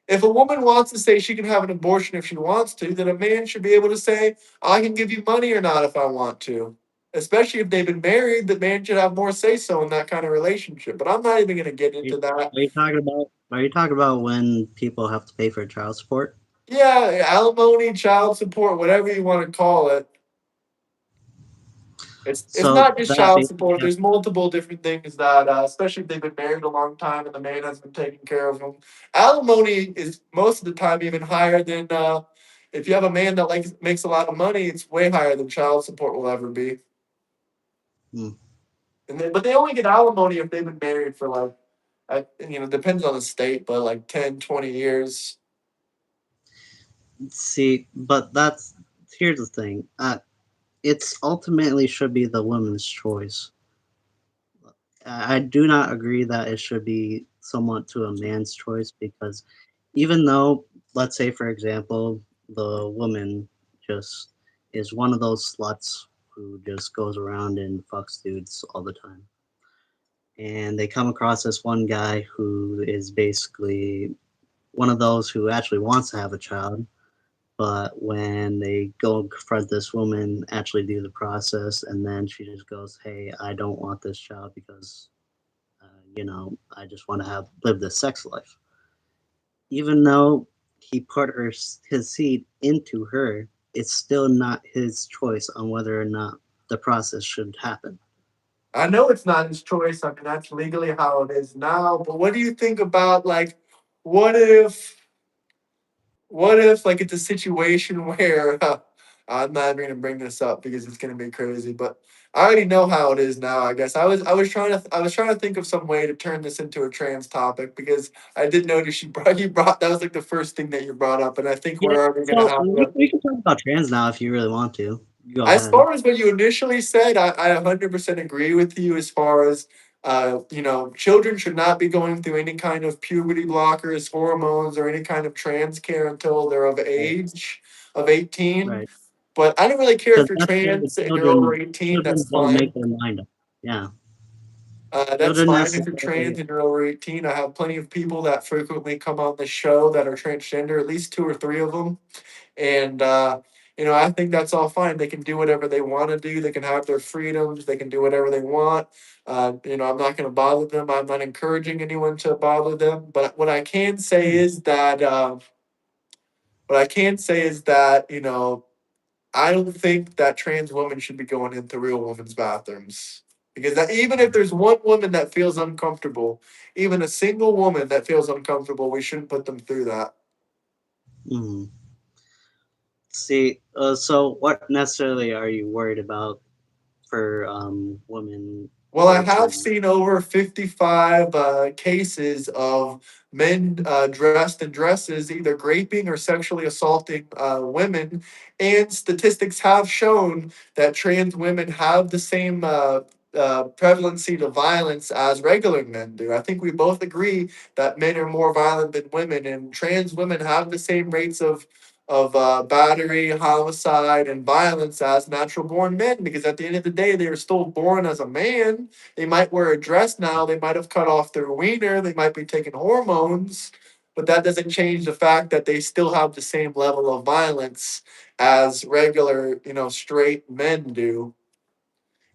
If a woman wants to say she can have an abortion if she wants to, then a man should be able to say, I can give you money or not if I want to. Especially if they've been married, the man should have more say so in that kind of relationship. But I'm not even going to get Are you into that. talking about when people have to pay for child support? Yeah, alimony, child support, whatever you want to call it. It's So not just that child basically support. There's multiple different things that, especially if they've been married a long time and the man has been taking care of them. Alimony is most of the time even higher than if you have a man that makes a lot of money. It's way higher than child support will ever be. hmm. But they only get alimony if they've been married for like, depends on the state, but like 10, 20 years. See, but that's here's the thing. It's ultimately should be the woman's choice. I do not agree that it should be somewhat to a man's choice because even though, let's say, for example, the woman just is one of those sluts who just goes around and fucks dudes all the time. and they come across this one guy who is basically one of those who actually wants to have a child, but when they go and confront this woman, actually do the process, and then she just goes, "Hey, I don't want this child because, I just want to have live this sex life." Even though he put his seed into her, it's still not his choice on whether or not the process should happen. I know it's not his choice. I mean, that's legally how it is now. But what do you think about like, what if like it's a situation where I'm not even gonna bring this up because it's gonna be crazy, but I already know how it is now. I guess I was trying to think of some way to turn this into a trans topic because I did notice you brought that was like the first thing that you brought up, and I think Yeah, we're already gonna so have we, to. we can talk about trans now if you really want to. Go As ahead. far as what you initially said, I 100% agree with you as far as children should not be going through any kind of puberty blockers, hormones, or any kind of trans care until they're of Right, age of 18. right. But I don't really care if Because you're that's where the trans and you're over children 18, children that's don't make fine. their mind up. Yeah, That's children fine if you're trans necessarily. and you're over 18. I have plenty of people that frequently come on the show that are transgender, at least two or three of them. And I think that's all fine. They can do whatever they want to do. They can have their freedoms. They can do whatever they want. I'm not going to bother them. I'm not encouraging anyone to bother them. But what I can say is that I don't think that trans women should be going into real women's bathrooms. Because even if there's one woman that feels uncomfortable, even a single woman that feels uncomfortable, we shouldn't put them through that. Mhm. See, so what necessarily are you worried about for women Well, I or have trans? seen over 55 cases of men dressed in dresses either raping or sexually assaulting women. And statistics have shown that trans women have the same prevalency to violence as regular men do. I think we both agree that men are more violent than women, and trans women have the same rates of battery, homicide, and violence as natural born men because at the end of the day, they are still born as a man. They might wear a dress now, they might have cut off their wiener, they might be taking hormones, but that doesn't change the fact that they still have the same level of violence as regular, straight men do.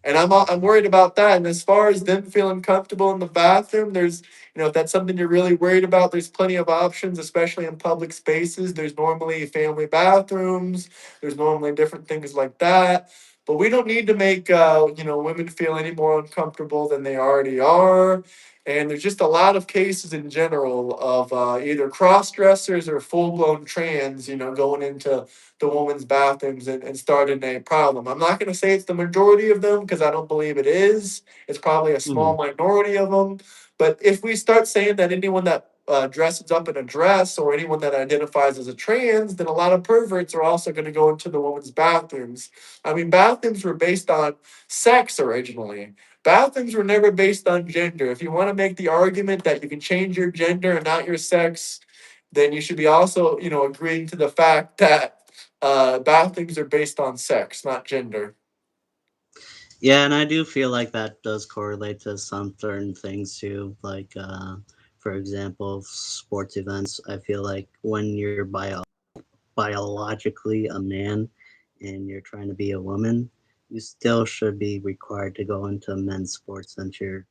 And I'm worried about that. And as far as them feeling comfortable in the bathroom, there's if that's something you're really worried about, there's plenty of options, especially in public spaces. There's normally family bathrooms. There's normally different things like that. But we don't need to make women feel any more uncomfortable than they already are. And there's just a lot of cases in general of either cross dressers or full blown trans, going into the women's bathrooms and starting a problem. I'm not going to say it's the majority of them because I don't believe it is. It's probably a small Mhm. minority of them. But if we start saying that anyone that dresses up in a dress or anyone that identifies as a trans, then a lot of perverts are also going to go into the women's bathrooms. I mean, bathrooms were based on sex originally. Bathrooms were never based on gender. If you want to make the argument that you can change your gender and not your sex, then you should be also, agreeing to the fact that bathrooms are based on sex, not gender. Yeah, and I do feel like that does correlate to some certain things too. Like, for example, sports events. I feel like when you're biologically a man and you're trying to be a woman, you still should be required to go into men's sports since your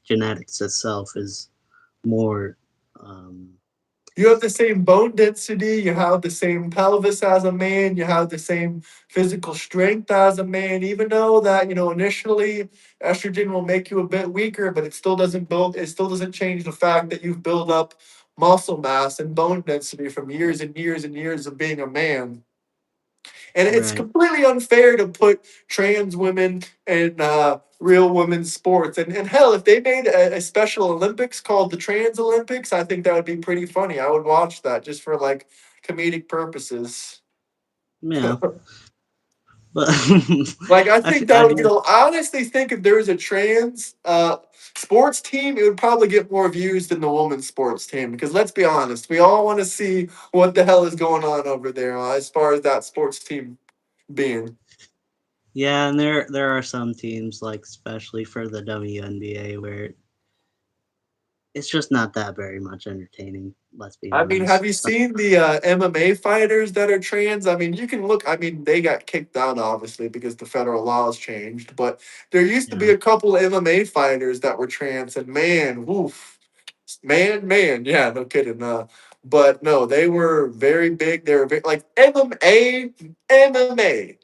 genetics itself is more. Um, You have the same bone density, you have the same pelvis as a man, you have the same physical strength as a man, even though that, initially estrogen will make you a bit weaker, but it still doesn't change the fact that you've built up muscle mass and bone density from years and years and years of being a man. And it's right. completely unfair to put trans women in real women's sports. And hell, if they made a special Olympics called the Trans Olympics, I think that would be pretty funny. I would watch that just for like comedic purposes. Yeah, but Like I I, f- think that I would, guess I honestly think if there was a trans sports team, it would probably get more views than the women's sports team. Because let's be honest, we all want to see what the hell is going on over there as far as that sports team being. Yeah, and there are some teams, like especially for the WNBA, where it's just not that very much entertaining. Let's be I mean, have honest. you seen the MMA fighters that are trans? I mean, you can look. I mean, they got kicked out obviously because the federal laws changed. But there used to be Yeah. a couple MMA fighters that were trans, and man, woof, man, yeah, no kidding. But no, they were very big. They were very, like MMA,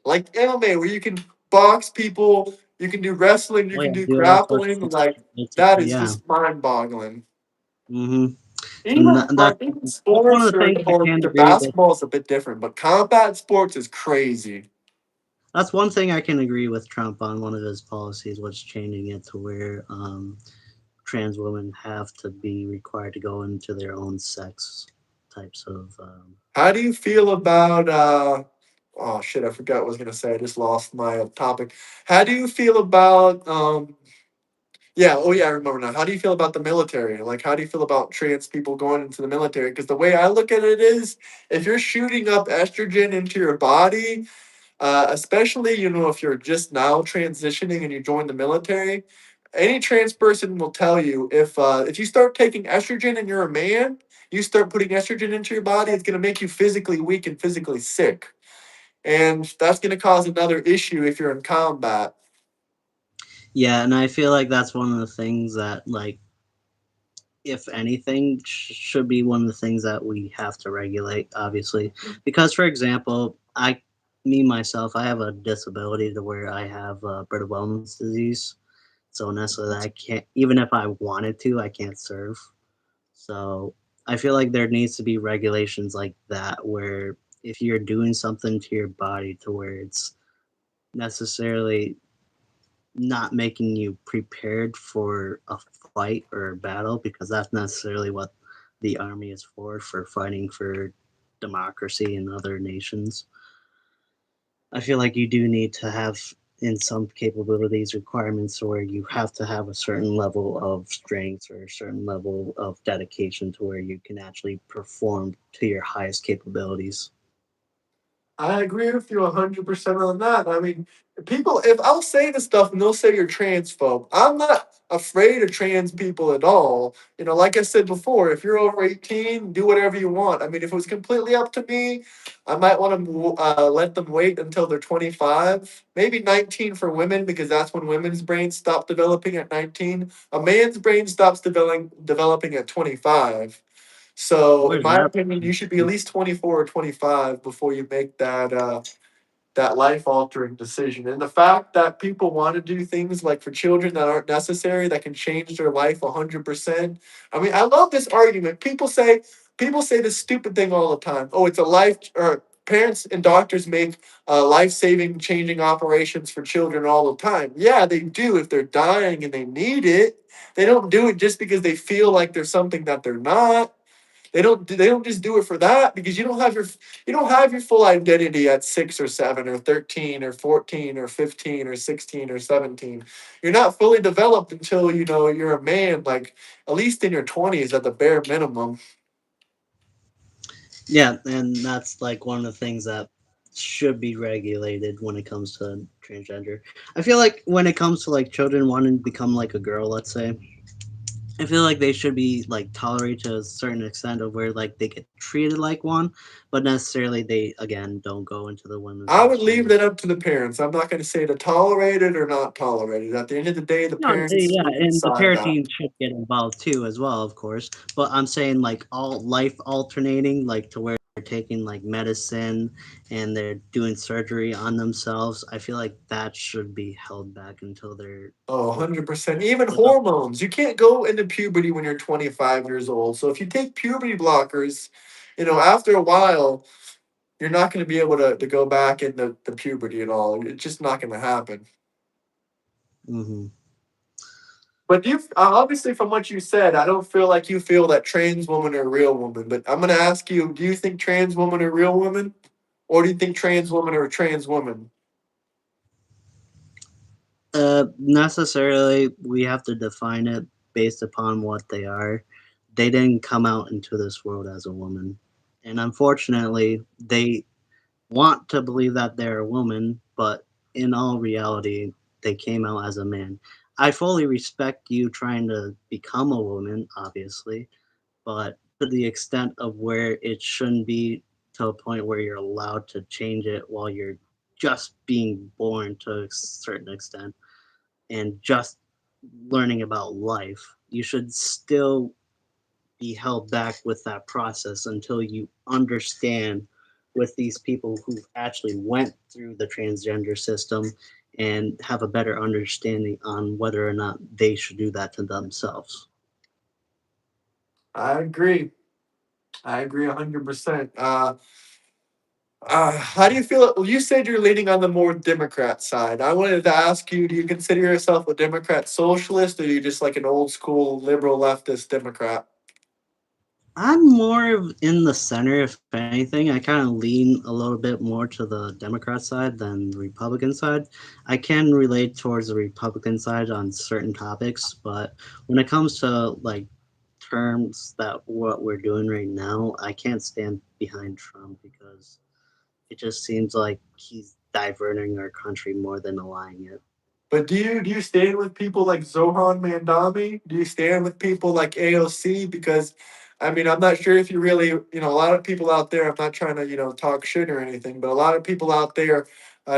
like MMA, where you can box people, you can do wrestling, you Oh can yeah, do do all sorts grappling. of Like stuff. that Basically, is yeah. just mind-boggling. hmm And Even even that's one sports of the things I or can't the agree with. basketball is a bit different, but combat sports is crazy. That's one thing I can agree with Trump on. One of his policies was changing it to where trans women have to be required to go into their own sex types of. How do you feel about oh shit, I forgot what I was gonna say. I just lost my topic. How do you feel about yeah, oh yeah, I remember now. How do you feel about the military? Like how do you feel about trans people going into the military? Because the way I look at it is if you're shooting up estrogen into your body, especially if you're just now transitioning and you join the military, any trans person will tell you if you start taking estrogen and you're a man, you start putting estrogen into your body, it's going to make you physically weak and physically sick, and that's going to cause another issue if you're in combat. Yeah, and I feel like that's one of the things that, like, if anything, should be one of the things that we have to regulate, obviously. Because, for example, me myself, I have a disability to where I have Brittle Wellness disease. So necessarily, I can't, even if I wanted to, I can't serve. So I feel like there needs to be regulations like that where if you're doing something to your body to where it's necessarily not making you prepared for a fight or a battle, because that's necessarily what the army is for fighting for democracy in other nations. I feel like you do need to have in some capabilities requirements where you have to have a certain level of strength or a certain level of dedication to where you can actually perform to your highest capabilities. I agree with you 100% on that. I mean, people, if I'll say this stuff and they'll say you're transphobe, I'm not afraid of trans people at all. Like I said before, if you're over 18, do whatever you want. I mean, if it was completely up to me, I might want to let them wait until they're 25, maybe 19 for women, because that's when women's brains stop developing at 19. A man's brain stops developing at 25. So, in Where's my that? opinion, you should be at least 24 or 25 before you make that life altering decision. And the fact that people want to do things like for children that aren't necessary, that can change their life 100%. I mean, I love this argument. People say this stupid thing all the time. Oh, it's a life or parents and doctors make life-saving changing operations for children all the time. Yeah, they do if they're dying and they need it. They don't do it just because they feel like there's something that they're not. They don't just do it for that, because you don't have your full identity at 6 or 7 or 13 or 14 or 15 or 16 or 17. You're not fully developed until you're a man, like at least in your 20s at the bare minimum. Yeah, and that's like one of the things that should be regulated when it comes to transgender. I feel like when it comes to like children wanting to become like a girl, let's say, I feel like they should be like tolerated to a certain extent of where like they get treated like one, but necessarily they again don't go into the women's I would leave restroom. that up to the parents. I'm not going to say to tolerate it or not tolerate it. At the end of the day, the No, parents yeah, need to and the decide that. parenting should get involved too, as well, of course. But I'm saying like all life alternating, like to where they're taking like medicine and they're doing surgery on themselves. I feel like that should be held back until they're Oh, older. 100%. Even Because hormones. You can't go into puberty when you're 25 years old. So if you take puberty blockers, after a while, you're not going to be able to go back into the puberty at all. It's just not going to happen. hmm But obviously, from what you said, I don't feel like you feel that trans women are real women. But I'm going to ask you, do you think trans women are real women? Or do you think trans women are trans women? necessarily we have to define it based upon what they are. They didn't come out into this world as a woman, and unfortunately, they want to believe that they're a woman, but in all reality, they came out as a man. I fully respect you trying to become a woman, obviously, but to the extent of where it shouldn't be, to a point where you're allowed to change it while you're just being born to a certain extent and just learning about life. You should still be held back with that process until you understand with these people who actually went through the transgender system and have a better understanding on whether or not they should do that to themselves. I agree. I agree 100%. How do you feel? Well, you said you're leaning on the more Democrat side. I wanted to ask you, do you consider yourself a Democrat socialist, or are you just like an old school liberal leftist Democrat? I'm more of in the center, if anything. I kind of lean a little bit more to the Democrat side than the Republican side. I can relate towards the Republican side on certain topics, but when it comes to like terms that what we're doing right now, I can't stand behind Trump because it just seems like he's diverting our country more than aligning it. But do you stand with people like Zohan Mandami? Do you stand with people like AOC? Because I mean, I'm not sure if you really, a lot of people out there. I'm not trying to, talk shit or anything, but a lot of people out there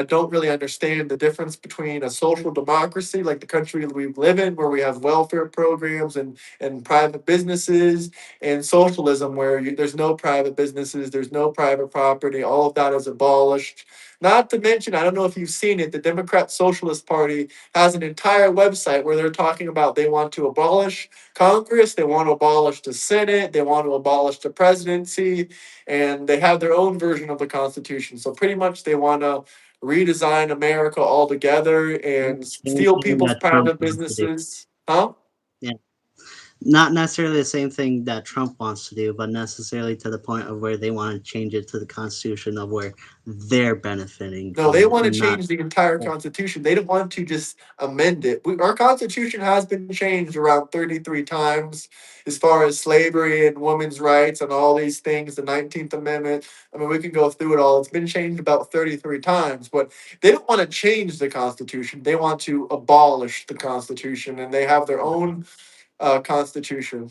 don't really understand the difference between a social democracy, like the country we live in, where we have welfare programs and private businesses, and socialism, where there's no private businesses, there's no private property. All of that is abolished. Not to mention, I don't know if you've seen it, the Democrat Socialist Party has an entire website where they're talking about they want to abolish Congress, they want to abolish the Senate, they want to abolish the presidency, and they have their own version of the Constitution. So pretty much they want to redesign America altogether and Same steal thing people's that Trump private wants to do. businesses. Huh? Yeah. Not necessarily the same thing that Trump wants to do, but necessarily to the point of where they want to change it to the Constitution of where they're benefiting No, from they it, want to not. change the entire Constitution. They don't want to just amend it. Our Constitution has been changed around 33 times as far as slavery and women's rights and all these things, the 19th Amendment. I mean, we can go through it all. It's been changed about 33 times, but they don't want to change the Constitution. They want to abolish the Constitution, and they have their own Constitution.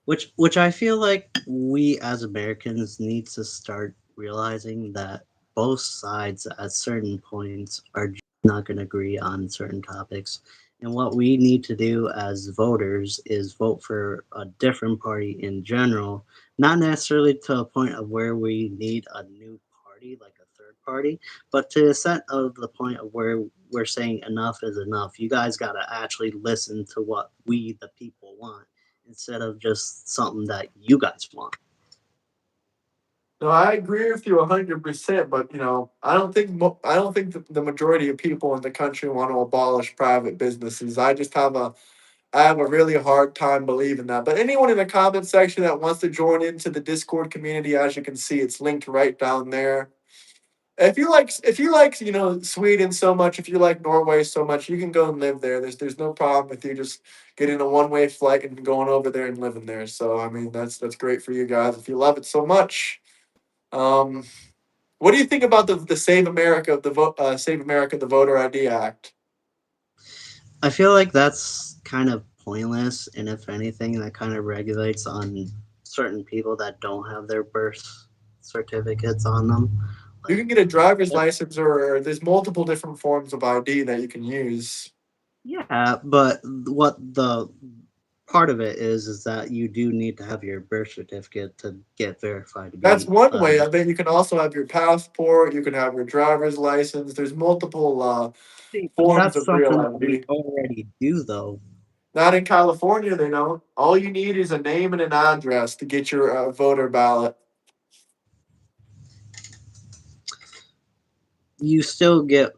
Which I feel like we as Americans need to start realizing that both sides at certain points are just not going to agree on certain topics. And what we need to do as voters is vote for a different party in general, not necessarily to a point of where we need a new party, like a third party, but to the extent of the point of where we're saying enough is enough. You guys got to actually listen to what we, the people, want instead of just something that you guys want. No, I agree with you 100%, but I don't think the majority of people in the country want to abolish private businesses. I have a really hard time believing that. But anyone in the comment section that wants to join into the Discord community, as you can see, it's linked right down there. If you like Sweden so much, if you like Norway so much, you can go and live there. There's no problem with you just getting a one-way flight and going over there and living there. So I mean that's great for you guys if you love it so much. Um, what do you think about the Save America the Voter ID Act? I feel like that's kind of pointless, and if anything, that kind of regulates on certain people that don't have their birth certificates on them. You Like, can get a driver's license, or there's multiple different forms of ID that you can use. yeah, but what the part of it is that you do need to have your birth certificate to get verified to That's be one way. I bet you can also have your passport. You can have your driver's license. There's multiple but forms that's of real something that we ID. already do though. Not in California, they don't. All you need is a name and an address to get your voter ballot. You still get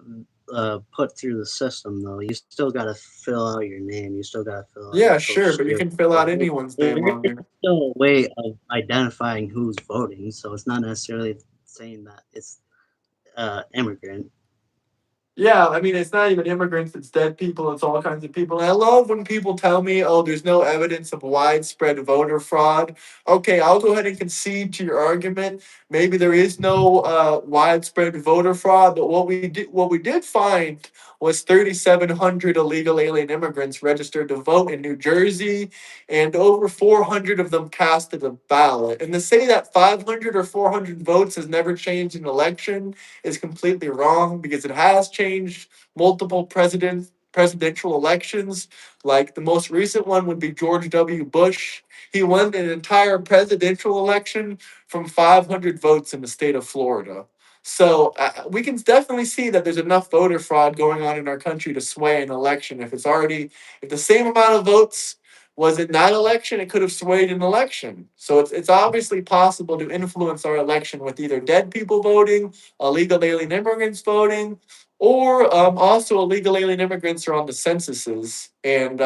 put through the system though. You still got to fill out your name. You still got to fill out your Yeah, social sure, but you security can fill out number. anyone's name There's on there. still a way of identifying who's voting, so it's not necessarily saying that it's immigrant. Yeah, I mean, it's not even immigrants, it's dead people, it's all kinds of people. And I love when people tell me, oh, there's no evidence of widespread voter fraud. Okay, I'll go ahead and concede to your argument. Maybe there is no widespread voter fraud, but what we did find was 3,700 illegal alien immigrants registered to vote in New Jersey, and over 400 of them casted a ballot. And to say that 500 or 400 votes has never changed an election is completely wrong because it has changed multiple presidential elections. Like the most recent one would be George W. Bush. He won an entire presidential election from 500 votes in the state of Florida. So we can definitely see that there's enough voter fraud going on in our country to sway an election. If the same amount of votes was in that election, it could have swayed an election. So it's obviously possible to influence our election with either dead people voting, illegal alien immigrants voting, or also illegal alien immigrants are on the censuses. And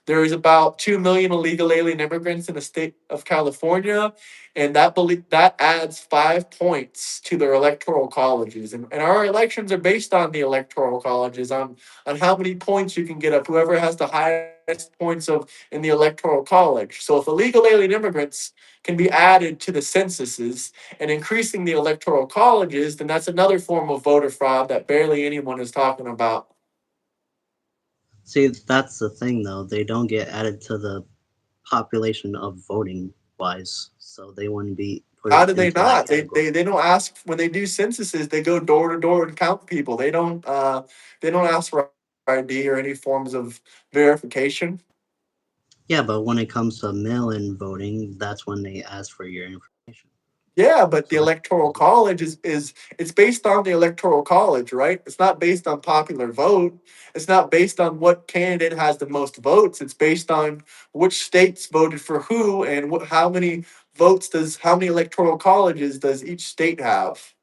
there is about 2 million illegal alien immigrants in the state of California. And that adds 5 points to their electoral colleges. And our elections are based on the electoral colleges, on how many points you can get up, whoever has the highest points of in the electoral college. So if illegal alien immigrants can be added to the censuses, and increasing the electoral colleges, then that's another form of voter fraud that barely anyone is talking about. See, that's the thing though. They don't get added to the population of voting wise, so they wouldn't be How put do they into that not? category. They don't ask when they do censuses. They go door to door and count people. They don't ask for ID or any forms of verification. Yeah, but when it comes to mail-in voting, that's when they ask for your information. Yeah, but the So that's electoral college is it's based on the electoral college, right? It's not based on popular vote. It's not based on what candidate has the most votes. It's based on which states voted for who and how many electoral colleges does each state have?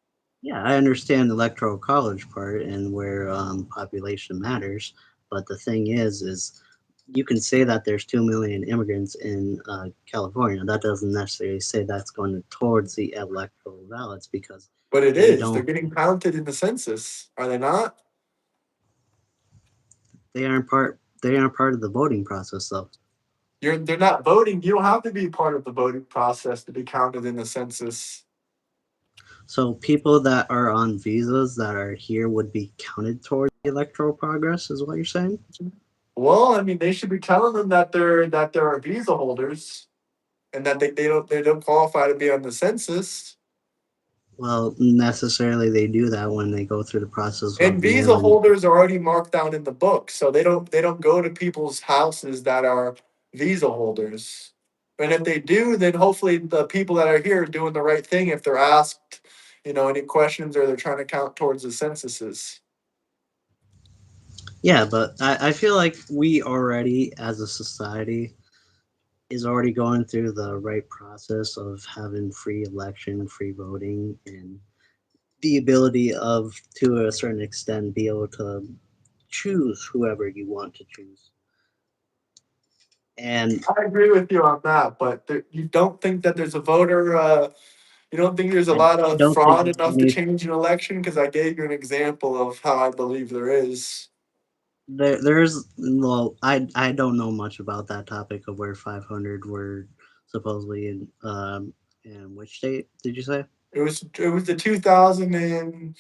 yeah, I understand the electoral college part and where population matters, but the thing is you can say that there's 2 million immigrants in California. That doesn't necessarily say that's going towards the electoral ballots because But it they is. They're don't. getting counted in the census, are they not? They aren't part. They aren't part of the voting process, though. They're not voting. You don't have to be part of the voting process to be counted in the census. So people that are on visas that are here would be counted towards the electoral progress, is what you're saying? Well, I mean, they should be telling them that there are visa holders and that they don't qualify to be on the census. Well, necessarily they do that when they go through the process And of visa mailing. holders are already marked down in the book, so they don't go to people's houses that are visa holders. And if they do, then hopefully the people that are here are doing the right thing if they're asked, any questions or they're trying to count towards the censuses. Yeah, but I feel like we already, as a society, is already going through the right process of having free election, free voting, and the ability of, to a certain extent, be able to choose whoever you want to choose. And I agree with you on that, but you don't think that there's a voter. You don't think there's a I lot of don't think fraud there's enough to any. change an election? Because I gave you an example of how I believe there is. There's well, I don't know much about that topic of where 500 were supposedly in which state did you say? It was the 2000 and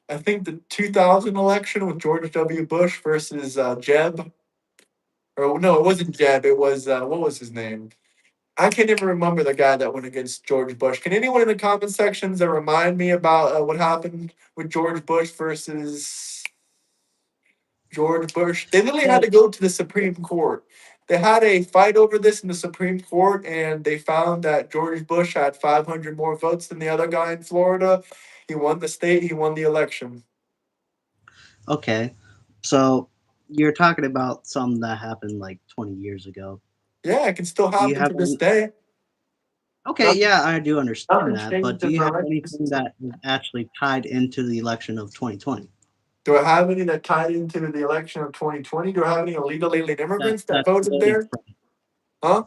I think the 2000 election with George W. Bush versus Jeb. Or no, it wasn't Jeb. It was what was his name? I can't even remember the guy that went against George Bush. Can anyone in the comment sections that remind me about what happened with George Bush versus George Bush? They literally had Well, to go to the Supreme Court. They had a fight over this in the Supreme Court, and they found that George Bush had 500 more votes than the other guy in Florida. He won the state. He won the election. okay. So you're talking about something that happened like 20 years ago. Yeah, it can still Do you happen have to this any? day. Okay, Nothing, yeah, I do understand nothing that, but changed do in you the have election anything system. that is actually tied into the election of 2020? Do I have any that tied into the election of 2020? Do I have any illegal alien immigrants that That's voted voting there? from. Huh?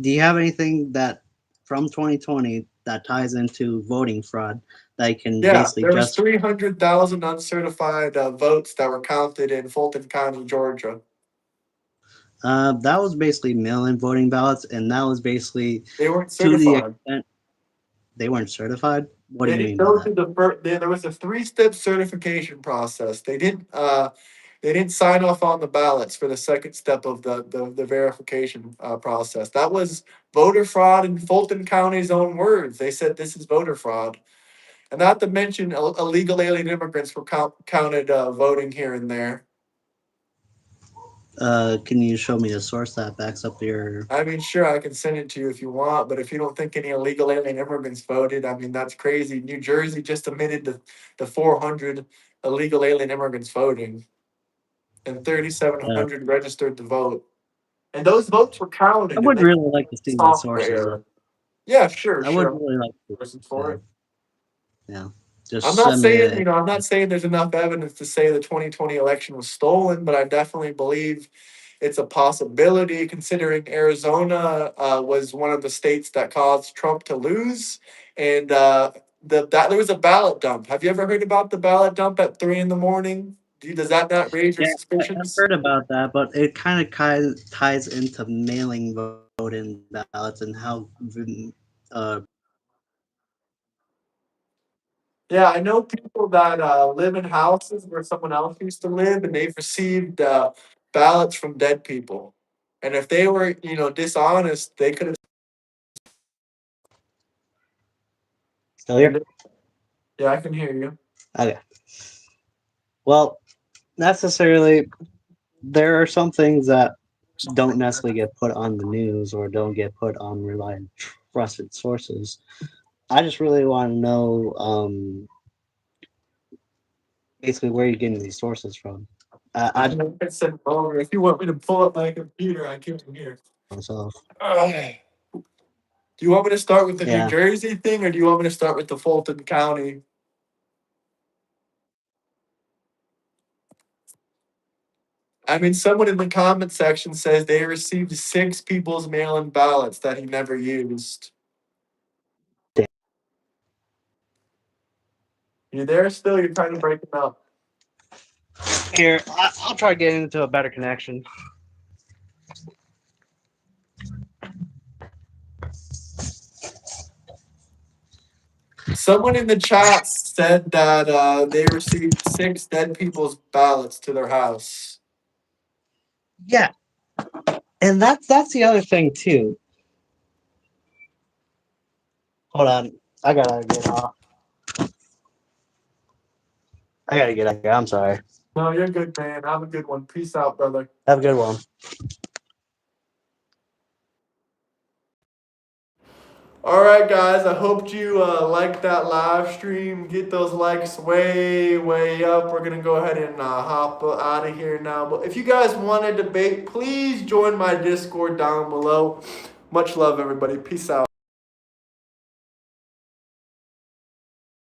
Do you have anything that from 2020 that ties into voting fraud they can Yeah, basically there was just 300,000 uncertified votes that were counted in Fulton County, Georgia. that was basically mail-in voting ballots, and that was basically They weren't to the certified. extent they weren't certified. What do They you didn't mean by go that? through the first. There was a three-step certification process. They didn't. They didn't sign off on the ballots for the second step of the verification process. That was voter fraud in Fulton County's own words. They said this is voter fraud, and not to mention illegal alien immigrants were counted voting here and there. Can you show me a source that backs up your? I mean, sure, I can send it to you if you want, but if you don't think any illegal alien immigrants voted, I mean, that's crazy. New Jersey just admitted the 400 illegal alien immigrants voting, and Uh, 3,700 registered to vote. And those votes were I counted, and would they really like to see the software sources. error. Yeah, sure, I would sure. really like to. Listen for Yeah, it. yeah. I'm Just not send me saying, a. I'm not saying there's enough evidence to say the 2020 election was stolen, but I definitely believe it's a possibility considering Arizona was one of the states that caused Trump to lose. And that there was a ballot dump. Have you ever heard about the ballot dump at 3 in the morning? Does that not raise your Yeah, I've suspicions? heard about that, but it kind of ties into mailing voting ballots and how uh, Yeah, I know people that live in houses where someone else used to live, and they've received ballots from dead people. And if they were, dishonest, they could have. still here. Yeah, I can hear you. Okay. Well, necessarily, there are some things that don't necessarily get put on the news or don't get put on reliable, trusted sources. I just really want to know, basically, where you're getting these sources from. I I can send over. If you want me to pull up my computer, I can here. myself, Ugh. Do you want me to start with the New yeah, Jersey thing, or do you want me to start with the Fulton County? I mean, someone in the comment section says they received 6 people's mail-in ballots that he never used. You there still? You're trying to break them up. here I'll try getting into a better connection. Someone in the chat said that they received 6 dead people's ballots to their house. Yeah, and that's the other thing too. Hold on, I gotta get off. I gotta get out. I'm sorry. No, you're good, man. Have a good one. Peace out, brother. Have a good one. All right, guys. I hope you liked that live stream. Get those likes way, way up. We're gonna go ahead and hop out of here now. But if you guys want to debate, please join my Discord down below. Much love, everybody. Peace out.